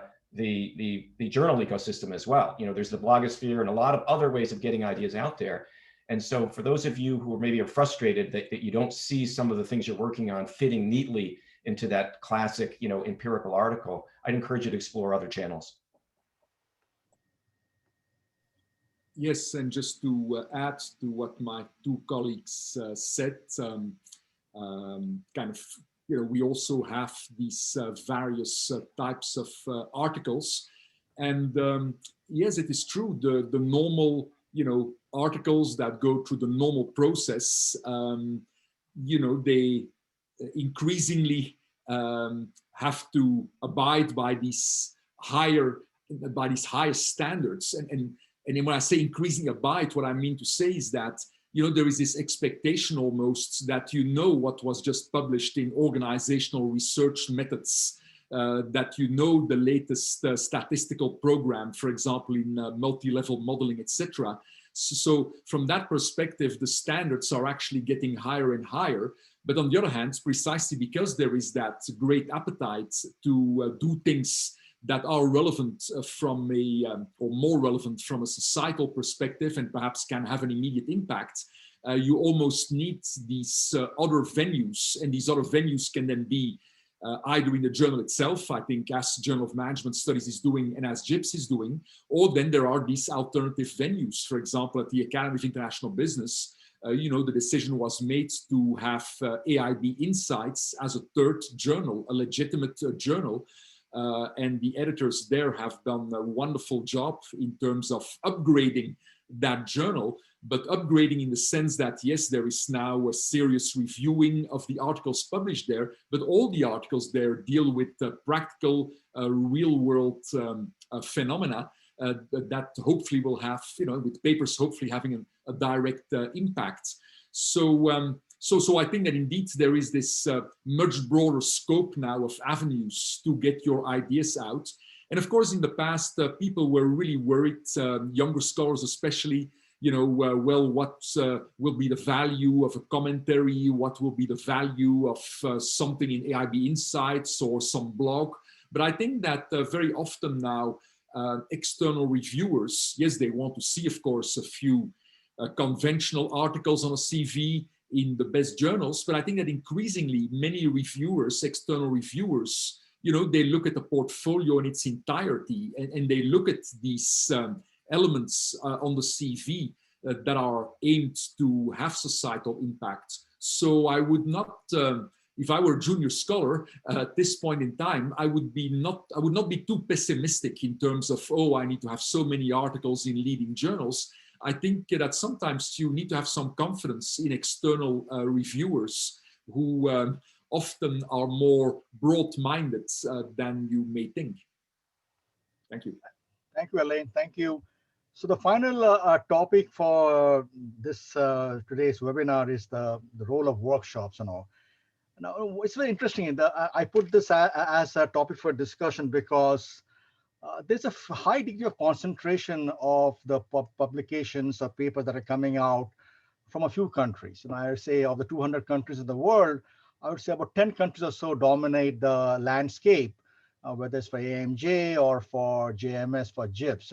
journal ecosystem as well. There's the blogosphere and a lot of other ways of getting ideas out there. And so for those of you who maybe are frustrated that you don't see some of the things you're working on fitting neatly into that classic, empirical article, I'd encourage you to explore other channels. Yes, and just to add to what my two colleagues said, we also have these various types of articles. And yes, it is true, the normal, articles that go through the normal process, they increasingly have to abide by these higher standards. And when I say increasing abide, what I mean to say is that, there is this expectation almost that what was just published in organizational research methods, that the latest statistical program, for example, in multi-level modeling, etc. So from that perspective, the standards are actually getting higher and higher. But on the other hand, precisely because there is that great appetite to do things that are relevant or more relevant from a societal perspective and perhaps can have an immediate impact, you almost need these other venues. And these other venues can then be either in the journal itself, I think, as Journal of Management Studies is doing and as JIPS is doing, or then there are these alternative venues. For example, at the Academy of International Business, the decision was made to have AIB Insights as a third journal, a legitimate journal. And the editors there have done a wonderful job in terms of upgrading that journal, but upgrading in the sense that, yes, there is now a serious reviewing of the articles published there, but all the articles there deal with practical, real-world phenomena that hopefully will have, with papers hopefully having a direct impact. So I think that indeed there is this much broader scope now of avenues to get your ideas out. And of course, in the past, people were really worried, younger scholars especially, well, what will be the value of a commentary? What will be the value of something in AIB Insights or some blog? But I think that very often now, external reviewers, yes, they want to see, of course, a few conventional articles on a CV in the best journals, but I think that increasingly many reviewers, external reviewers, they look at the portfolio in its entirety, and they look at these elements on the CV that are aimed to have societal impact. So I would not, if I were a junior scholar at this point in time, I would not be too pessimistic in terms of, oh, I need to have so many articles in leading journals. I think that sometimes you need to have some confidence in external reviewers who often are more broad-minded than you may think. Thank you. Thank you, Alain. Thank you. So the final topic for this today's webinar is the role of workshops and all. Now, it's very interesting. I put this as a topic for discussion because there's a high degree of concentration of the publications or papers that are coming out from a few countries. I would say of the 200 countries in the world, I would say about 10 countries or so dominate the landscape, whether it's for AMJ or for JMS, for JIPS,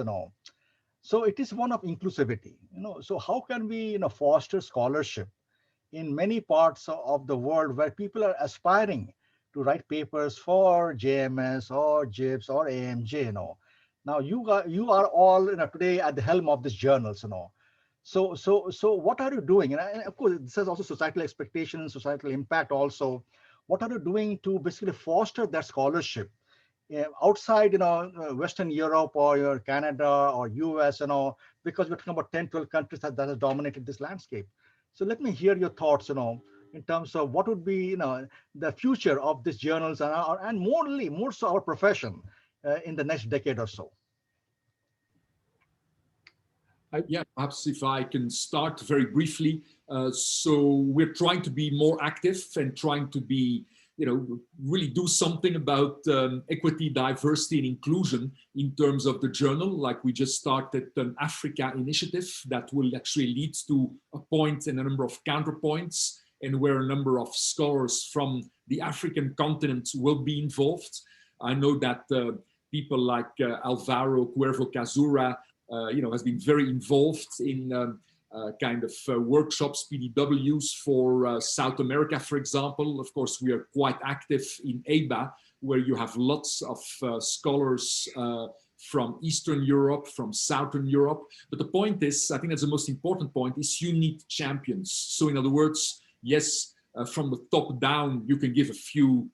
So it is one of inclusivity, So how can we, foster scholarship in many parts of the world where people are aspiring to write papers for JMS or JIPS or AMJ, Now you are all today at the helm of these journals, So what are you doing? And of course, this is also societal expectations, societal impact also. What are you doing to basically foster that scholarship outside, Western Europe or Canada or US, because we're talking about 10, 12 countries that has dominated this landscape. So let me hear your thoughts, in terms of what would be, the future of these journals and more so our profession in the next decade or so? Yeah, perhaps if I can start very briefly. So we're trying to be more active and trying to be, really do something about equity, diversity, and inclusion in terms of the journal. Like we just started an Africa initiative that will actually lead to a point and a number of counterpoints, and where a number of scholars from the African continent will be involved. I know that people like Alvaro Cuervo Casura, has been very involved in workshops, PDWs for South America, for example. Of course, we are quite active in ABA, where you have lots of scholars from Eastern Europe, from Southern Europe. But the point is, I think that's the most important point, is you need champions. So in other words, yes, from the top down, you can give a few,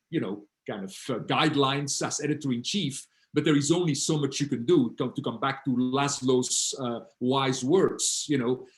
guidelines as editor-in-chief, but there is only so much you can do. To come back to Laszlo's wise words,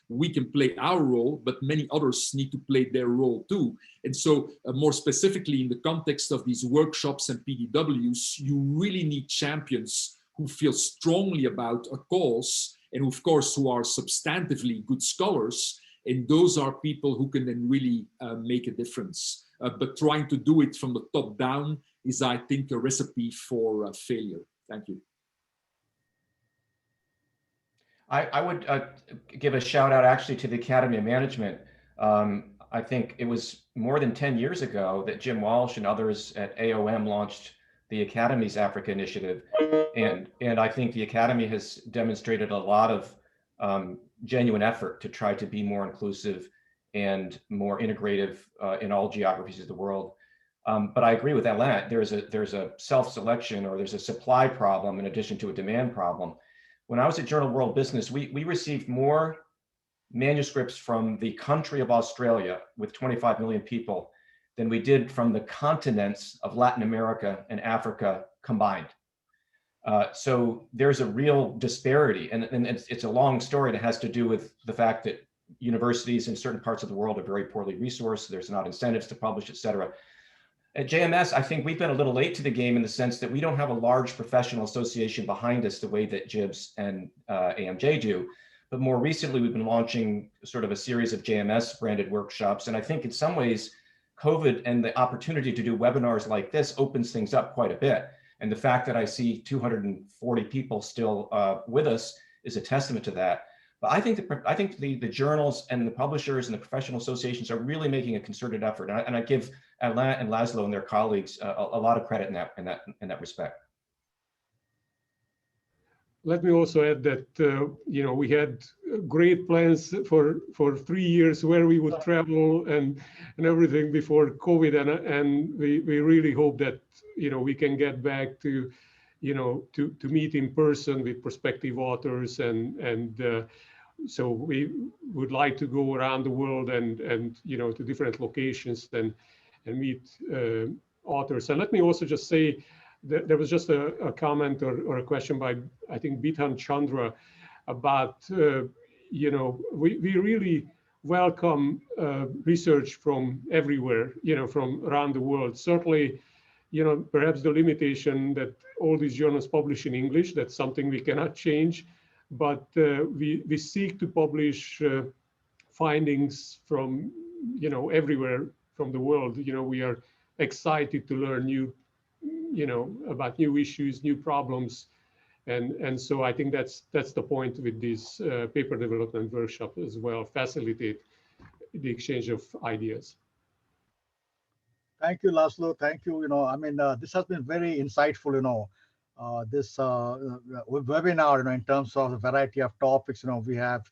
we can play our role, but many others need to play their role too. And so more specifically in the context of these workshops and PDWs, you really need champions who feel strongly about a cause, and of course who are substantively good scholars. And those are people who can then really make a difference. But trying to do it from the top down is, I think, a recipe for failure. Thank you. I would give a shout out actually to the Academy of Management. I think it was more than 10 years ago that Jim Walsh and others at AOM launched the Academy's Africa Initiative. And I think the Academy has demonstrated a lot of genuine effort to try to be more inclusive and more integrative in all geographies of the world. But I agree with Alain. There's a self-selection, or there's a supply problem in addition to a demand problem. When I was at Journal World Business, we received more manuscripts from the country of Australia with 25 million people than we did from the continents of Latin America and Africa combined. So there's a real disparity, and it's a long story that has to do with the fact that universities in certain parts of the world are very poorly resourced. There's not incentives to publish, et cetera. At JMS, I think we've been a little late to the game in the sense that we don't have a large professional association behind us the way that JIBS and AMJ do. But more recently, we've been launching sort of a series of JMS branded workshops. And I think in some ways, COVID and the opportunity to do webinars like this opens things up quite a bit. And the fact that I see 240 people still with us is a testament to that. But I think the journals and the publishers and the professional associations are really making a concerted effort. And I give Alain and Laszlo and their colleagues a lot of credit in that respect. Let me also add that we had great plans for 3 years where we would travel and everything before COVID, and we really hope that we can get back to meet in person with prospective authors, and so we would like to go around the world and to different locations and meet authors. And let me also just say that there was just a comment or a question by, I think, Bidhan Chandra about, we really welcome research from everywhere, from around the world. Certainly, perhaps the limitation that all these journals publish in English, that's something we cannot change, but we seek to publish findings from, everywhere from the world. We are excited to learn about new issues, new problems. And so I think that's the point with this paper development workshop as well, facilitate the exchange of ideas. Thank you, Laszlo. Thank you. This has been very insightful, this webinar, in terms of the variety of topics, we have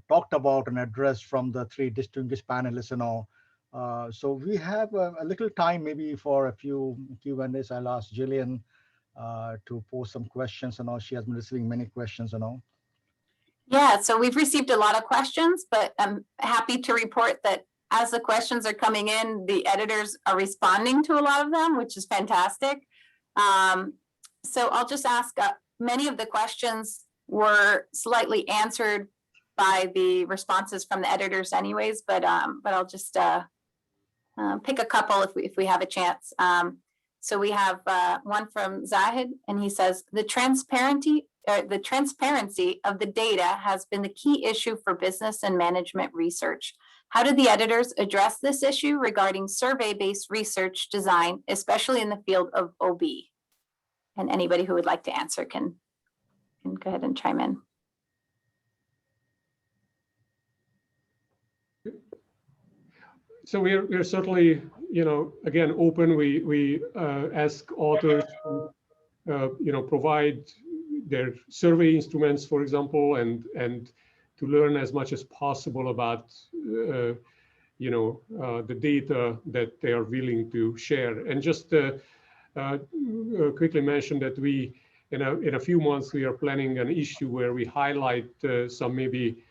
talked about and addressed from the three distinguished panelists, so we have a little time maybe for a few Q&As. I'll ask Gillian to pose some questions. She has been receiving many questions. Yeah, so we've received a lot of questions, but I'm happy to report that as the questions are coming in, the editors are responding to a lot of them, which is fantastic. So I'll just ask, many of the questions were slightly answered by the responses from the editors anyways, but I'll just pick a couple if we have a chance. So we have one from Zahid, and he says, the transparency of the data has been the key issue for business and management research. How did the editors address this issue regarding survey-based research design, especially in the field of OB? And anybody who would like to answer can go ahead and chime in. So we're certainly, again, open. We ask authors to, provide their survey instruments, for example, and to learn as much as possible about, the data that they are willing to share. And just quickly mention that we, in a few months, we are planning an issue where we highlight some maybe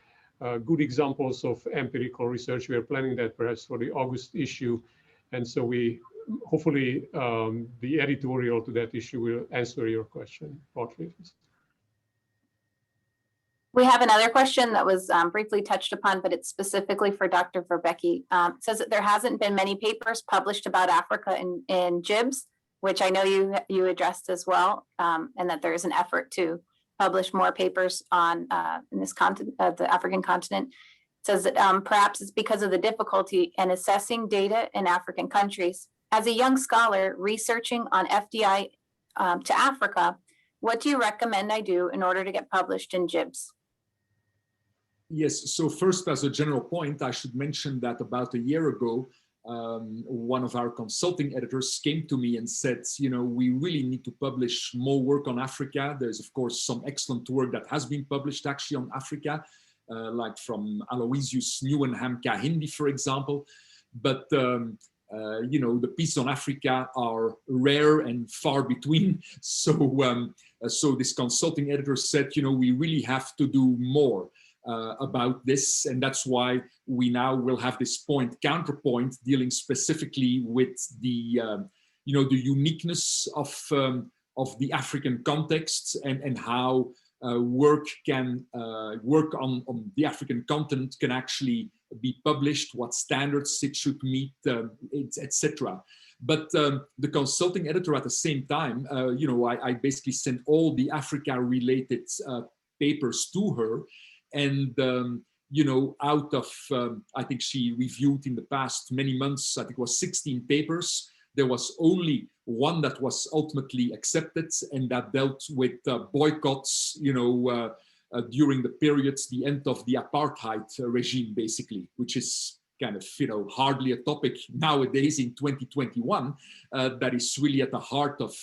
good examples of empirical research. We are planning that perhaps for the August issue. And so we hopefully the editorial to that issue will answer your question partly. We have another question that was briefly touched upon, but it's specifically for Dr. Verbeke. It says that there hasn't been many papers published about Africa in JIBS, which I know you addressed as well, and that there is an effort to publish more papers on in this continent, the African continent. It says that perhaps it's because of the difficulty in assessing data in African countries. As a young scholar researching on FDI to Africa, what do you recommend I do in order to get published in JIBS? Yes, so first, as a general point, I should mention that about a year ago, one of our consulting editors came to me and said, we really need to publish more work on Africa. There's, of course, some excellent work that has been published actually on Africa, like from Aloysius Nieuwenham Kahindi, for example. But, the pieces on Africa are rare and far between. So, so this consulting editor said, we really have to do more about this, and that's why we now will have this counterpoint dealing specifically with the the uniqueness of the African context and how work on the African continent can actually be published, what standards it should meet, etc. But the consulting editor at the same time, I basically sent all the Africa-related papers to her. And, out of, I think she reviewed in the past many months, I think it was 16 papers, there was only one that was ultimately accepted, and that dealt with boycotts, during the periods, the end of the apartheid regime, basically, which is kind of, hardly a topic nowadays in 2021 that is really at the heart of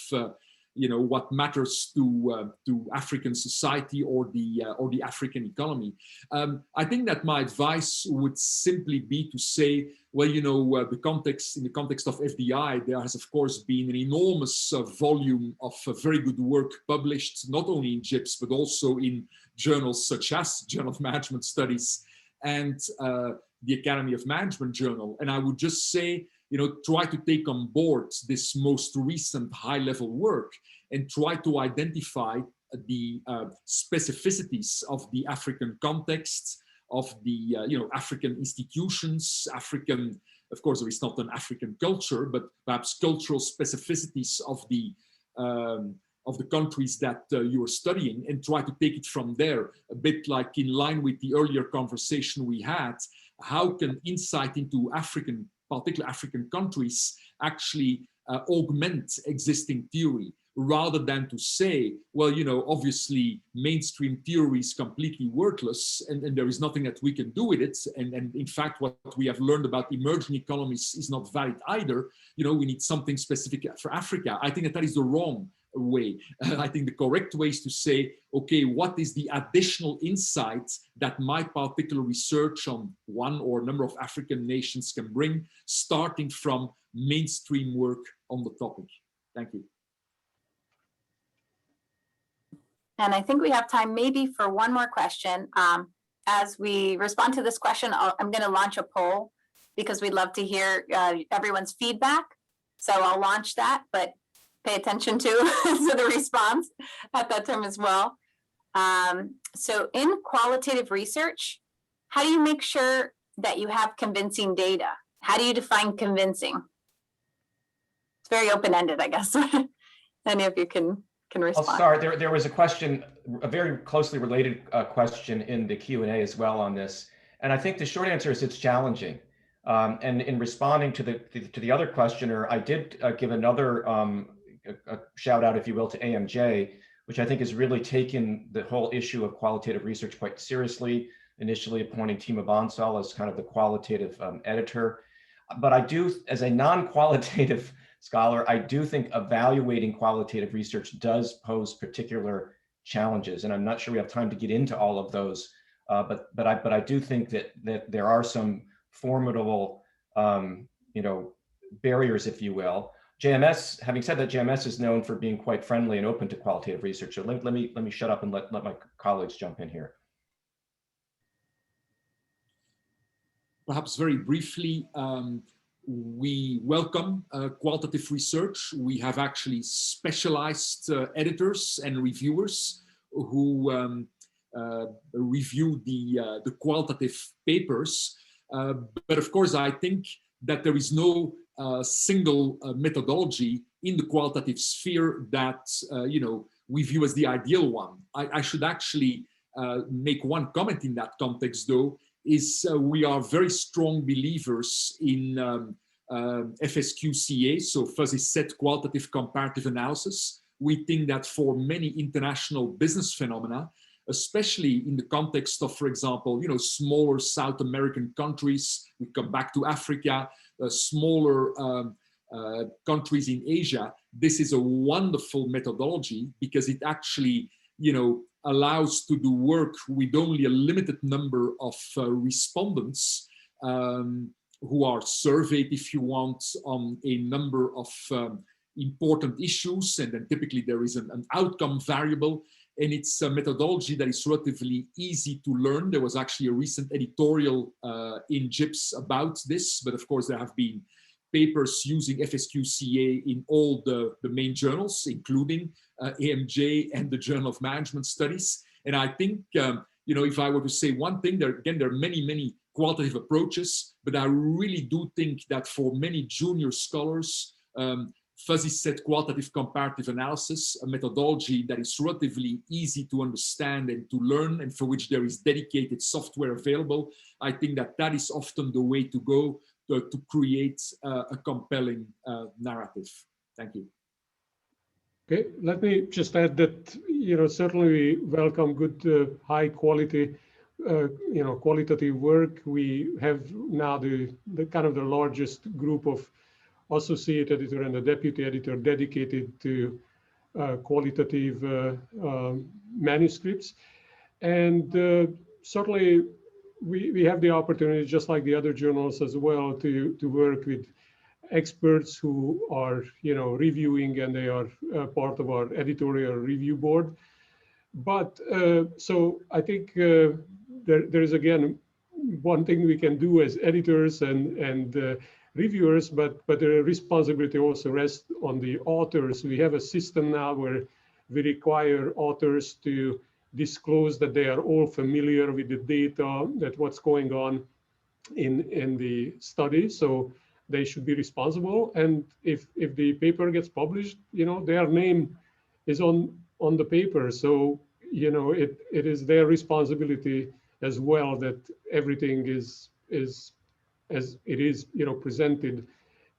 what matters to African society or the African economy. I think that my advice would simply be to say, well, in the context of FDI, there has of course been an enormous volume of very good work published, not only in JIBS but also in journals such as Journal of Management Studies and the Academy of Management Journal. And I would just say, try to take on board this most recent high-level work and try to identify the specificities of the African context, of the African institutions, African, of course, there is not an African culture, but perhaps cultural specificities of the countries that you are studying, and try to take it from there, a bit like in line with the earlier conversation we had. How can insight into particular African countries actually augment existing theory, rather than to say, well, obviously mainstream theory is completely worthless and there is nothing that we can do with it. And in fact, what we have learned about emerging economies is not valid either. We need something specific for Africa. I think that is the wrong way. I think the correct way is to say, okay, what is the additional insight that my particular research on one or a number of African nations can bring, starting from mainstream work on the topic. Thank you. And I think we have time maybe for one more question. As we respond to this question, I'm going to launch a poll because we'd love to hear everyone's feedback. So I'll launch that, but pay attention to the response at that time as well. So in qualitative research, how do you make sure that you have convincing data? How do you define convincing? It's very open-ended, I guess. Any of you can I'll respond. start. There was a question, a very closely related question in the Q&A as well on this. And I think the short answer is it's challenging. And in responding to the other questioner, I did give another a shout out, if you will, to AMJ, which I think has really taken the whole issue of qualitative research quite seriously, initially appointing Timo Bonsall as kind of the qualitative editor. But I do, as a non-qualitative scholar, I do think evaluating qualitative research does pose particular challenges. And I'm not sure we have time to get into all of those, but I do think that there are some formidable barriers, if you will. JMS, having said that, JMS is known for being quite friendly and open to qualitative research. So let me shut up and let my colleagues jump in here. Perhaps very briefly, we welcome qualitative research. We have actually specialized editors and reviewers who review the qualitative papers. But of course, I think that there is no single methodology in the qualitative sphere that we view as the ideal one. I should actually make one comment in that context, though, is we are very strong believers in FSQCA, so fuzzy set qualitative comparative analysis. We think that for many international business phenomena, especially in the context of, for example, smaller South American countries, we come back to Africa, smaller countries in Asia, this is a wonderful methodology because it actually, allows to do work with only a limited number of respondents who are surveyed, if you want, on a number of important issues. And then typically there is an outcome variable. And it's a methodology that is relatively easy to learn. There was actually a recent editorial in JIPS about this, but of course there have been papers using FSQCA in all the main journals, including AMJ and the Journal of Management Studies. And I think, if I were to say one thing, there are many qualitative approaches, but I really do think that for many junior scholars, fuzzy set qualitative comparative analysis, a methodology that is relatively easy to understand and to learn, and for which there is dedicated software available, I think that is often the way to go to create a compelling narrative. Thank you. Okay, let me just add that, certainly we welcome good, high quality, qualitative work. We have now the kind of the largest group of associate editor and a deputy editor dedicated to qualitative manuscripts. And certainly we have the opportunity, just like the other journals as well, to work with experts who are, reviewing, and they are part of our editorial review board. But so I think there is, again, one thing we can do as editors and reviewers, but the responsibility also rests on the authors. We have a system now where we require authors to disclose that they are all familiar with the data, that what's going on in the study. So they should be responsible. And if the paper gets published, their name is on the paper. So, it is their responsibility as well that everything is as it is, presented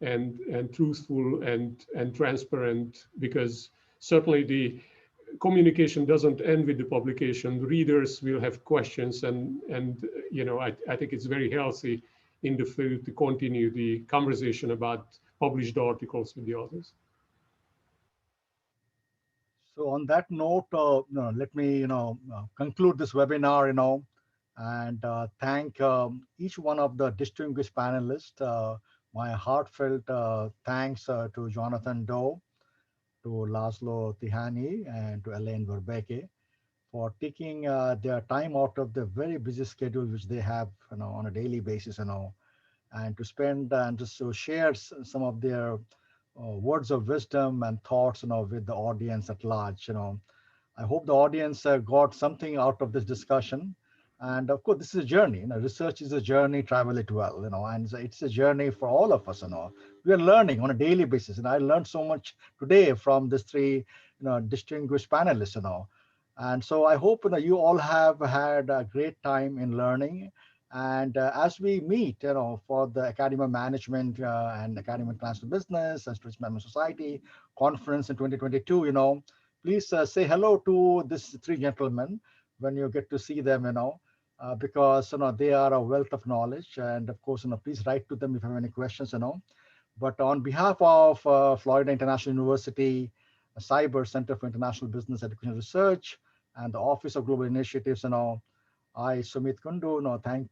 and truthful and transparent, because certainly the communication doesn't end with the publication. Readers will have questions, and I think it's very healthy in the field to continue the conversation about published articles with the authors. So on that note, let me conclude this webinar, and thank each one of the distinguished panelists. My heartfelt thanks to Jonathan Doe, to Laszlo Tihany, and to Elaine Verbeke for taking their time out of the very busy schedule which they have on a daily basis, and to spend and just to share some of their words of wisdom and thoughts with the audience at large. I hope the audience got something out of this discussion, And of course, this is a journey. Research is a journey, travel it well. And it's a journey for all of us. We are learning on a daily basis, and I learned so much today from these three, distinguished panelists. And so I hope you all have had a great time in learning. And as we meet, for the Academy of Management and Academy of International Business and Students Management Society conference in 2022, please say hello to these three gentlemen when you get to see them, because they are a wealth of knowledge. And of course, please write to them if you have any questions. But on behalf of Florida International University, Cyber Center for International Business Education Research, and the Office of Global Initiatives, I, Sumit Kundu, thank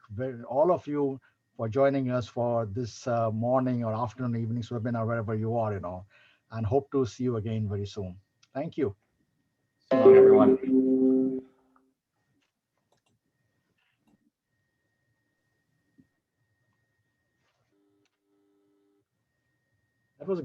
all of you for joining us for this morning or afternoon, evenings webinar, wherever you are, and hope to see you again very soon. Thank you. So long, everyone.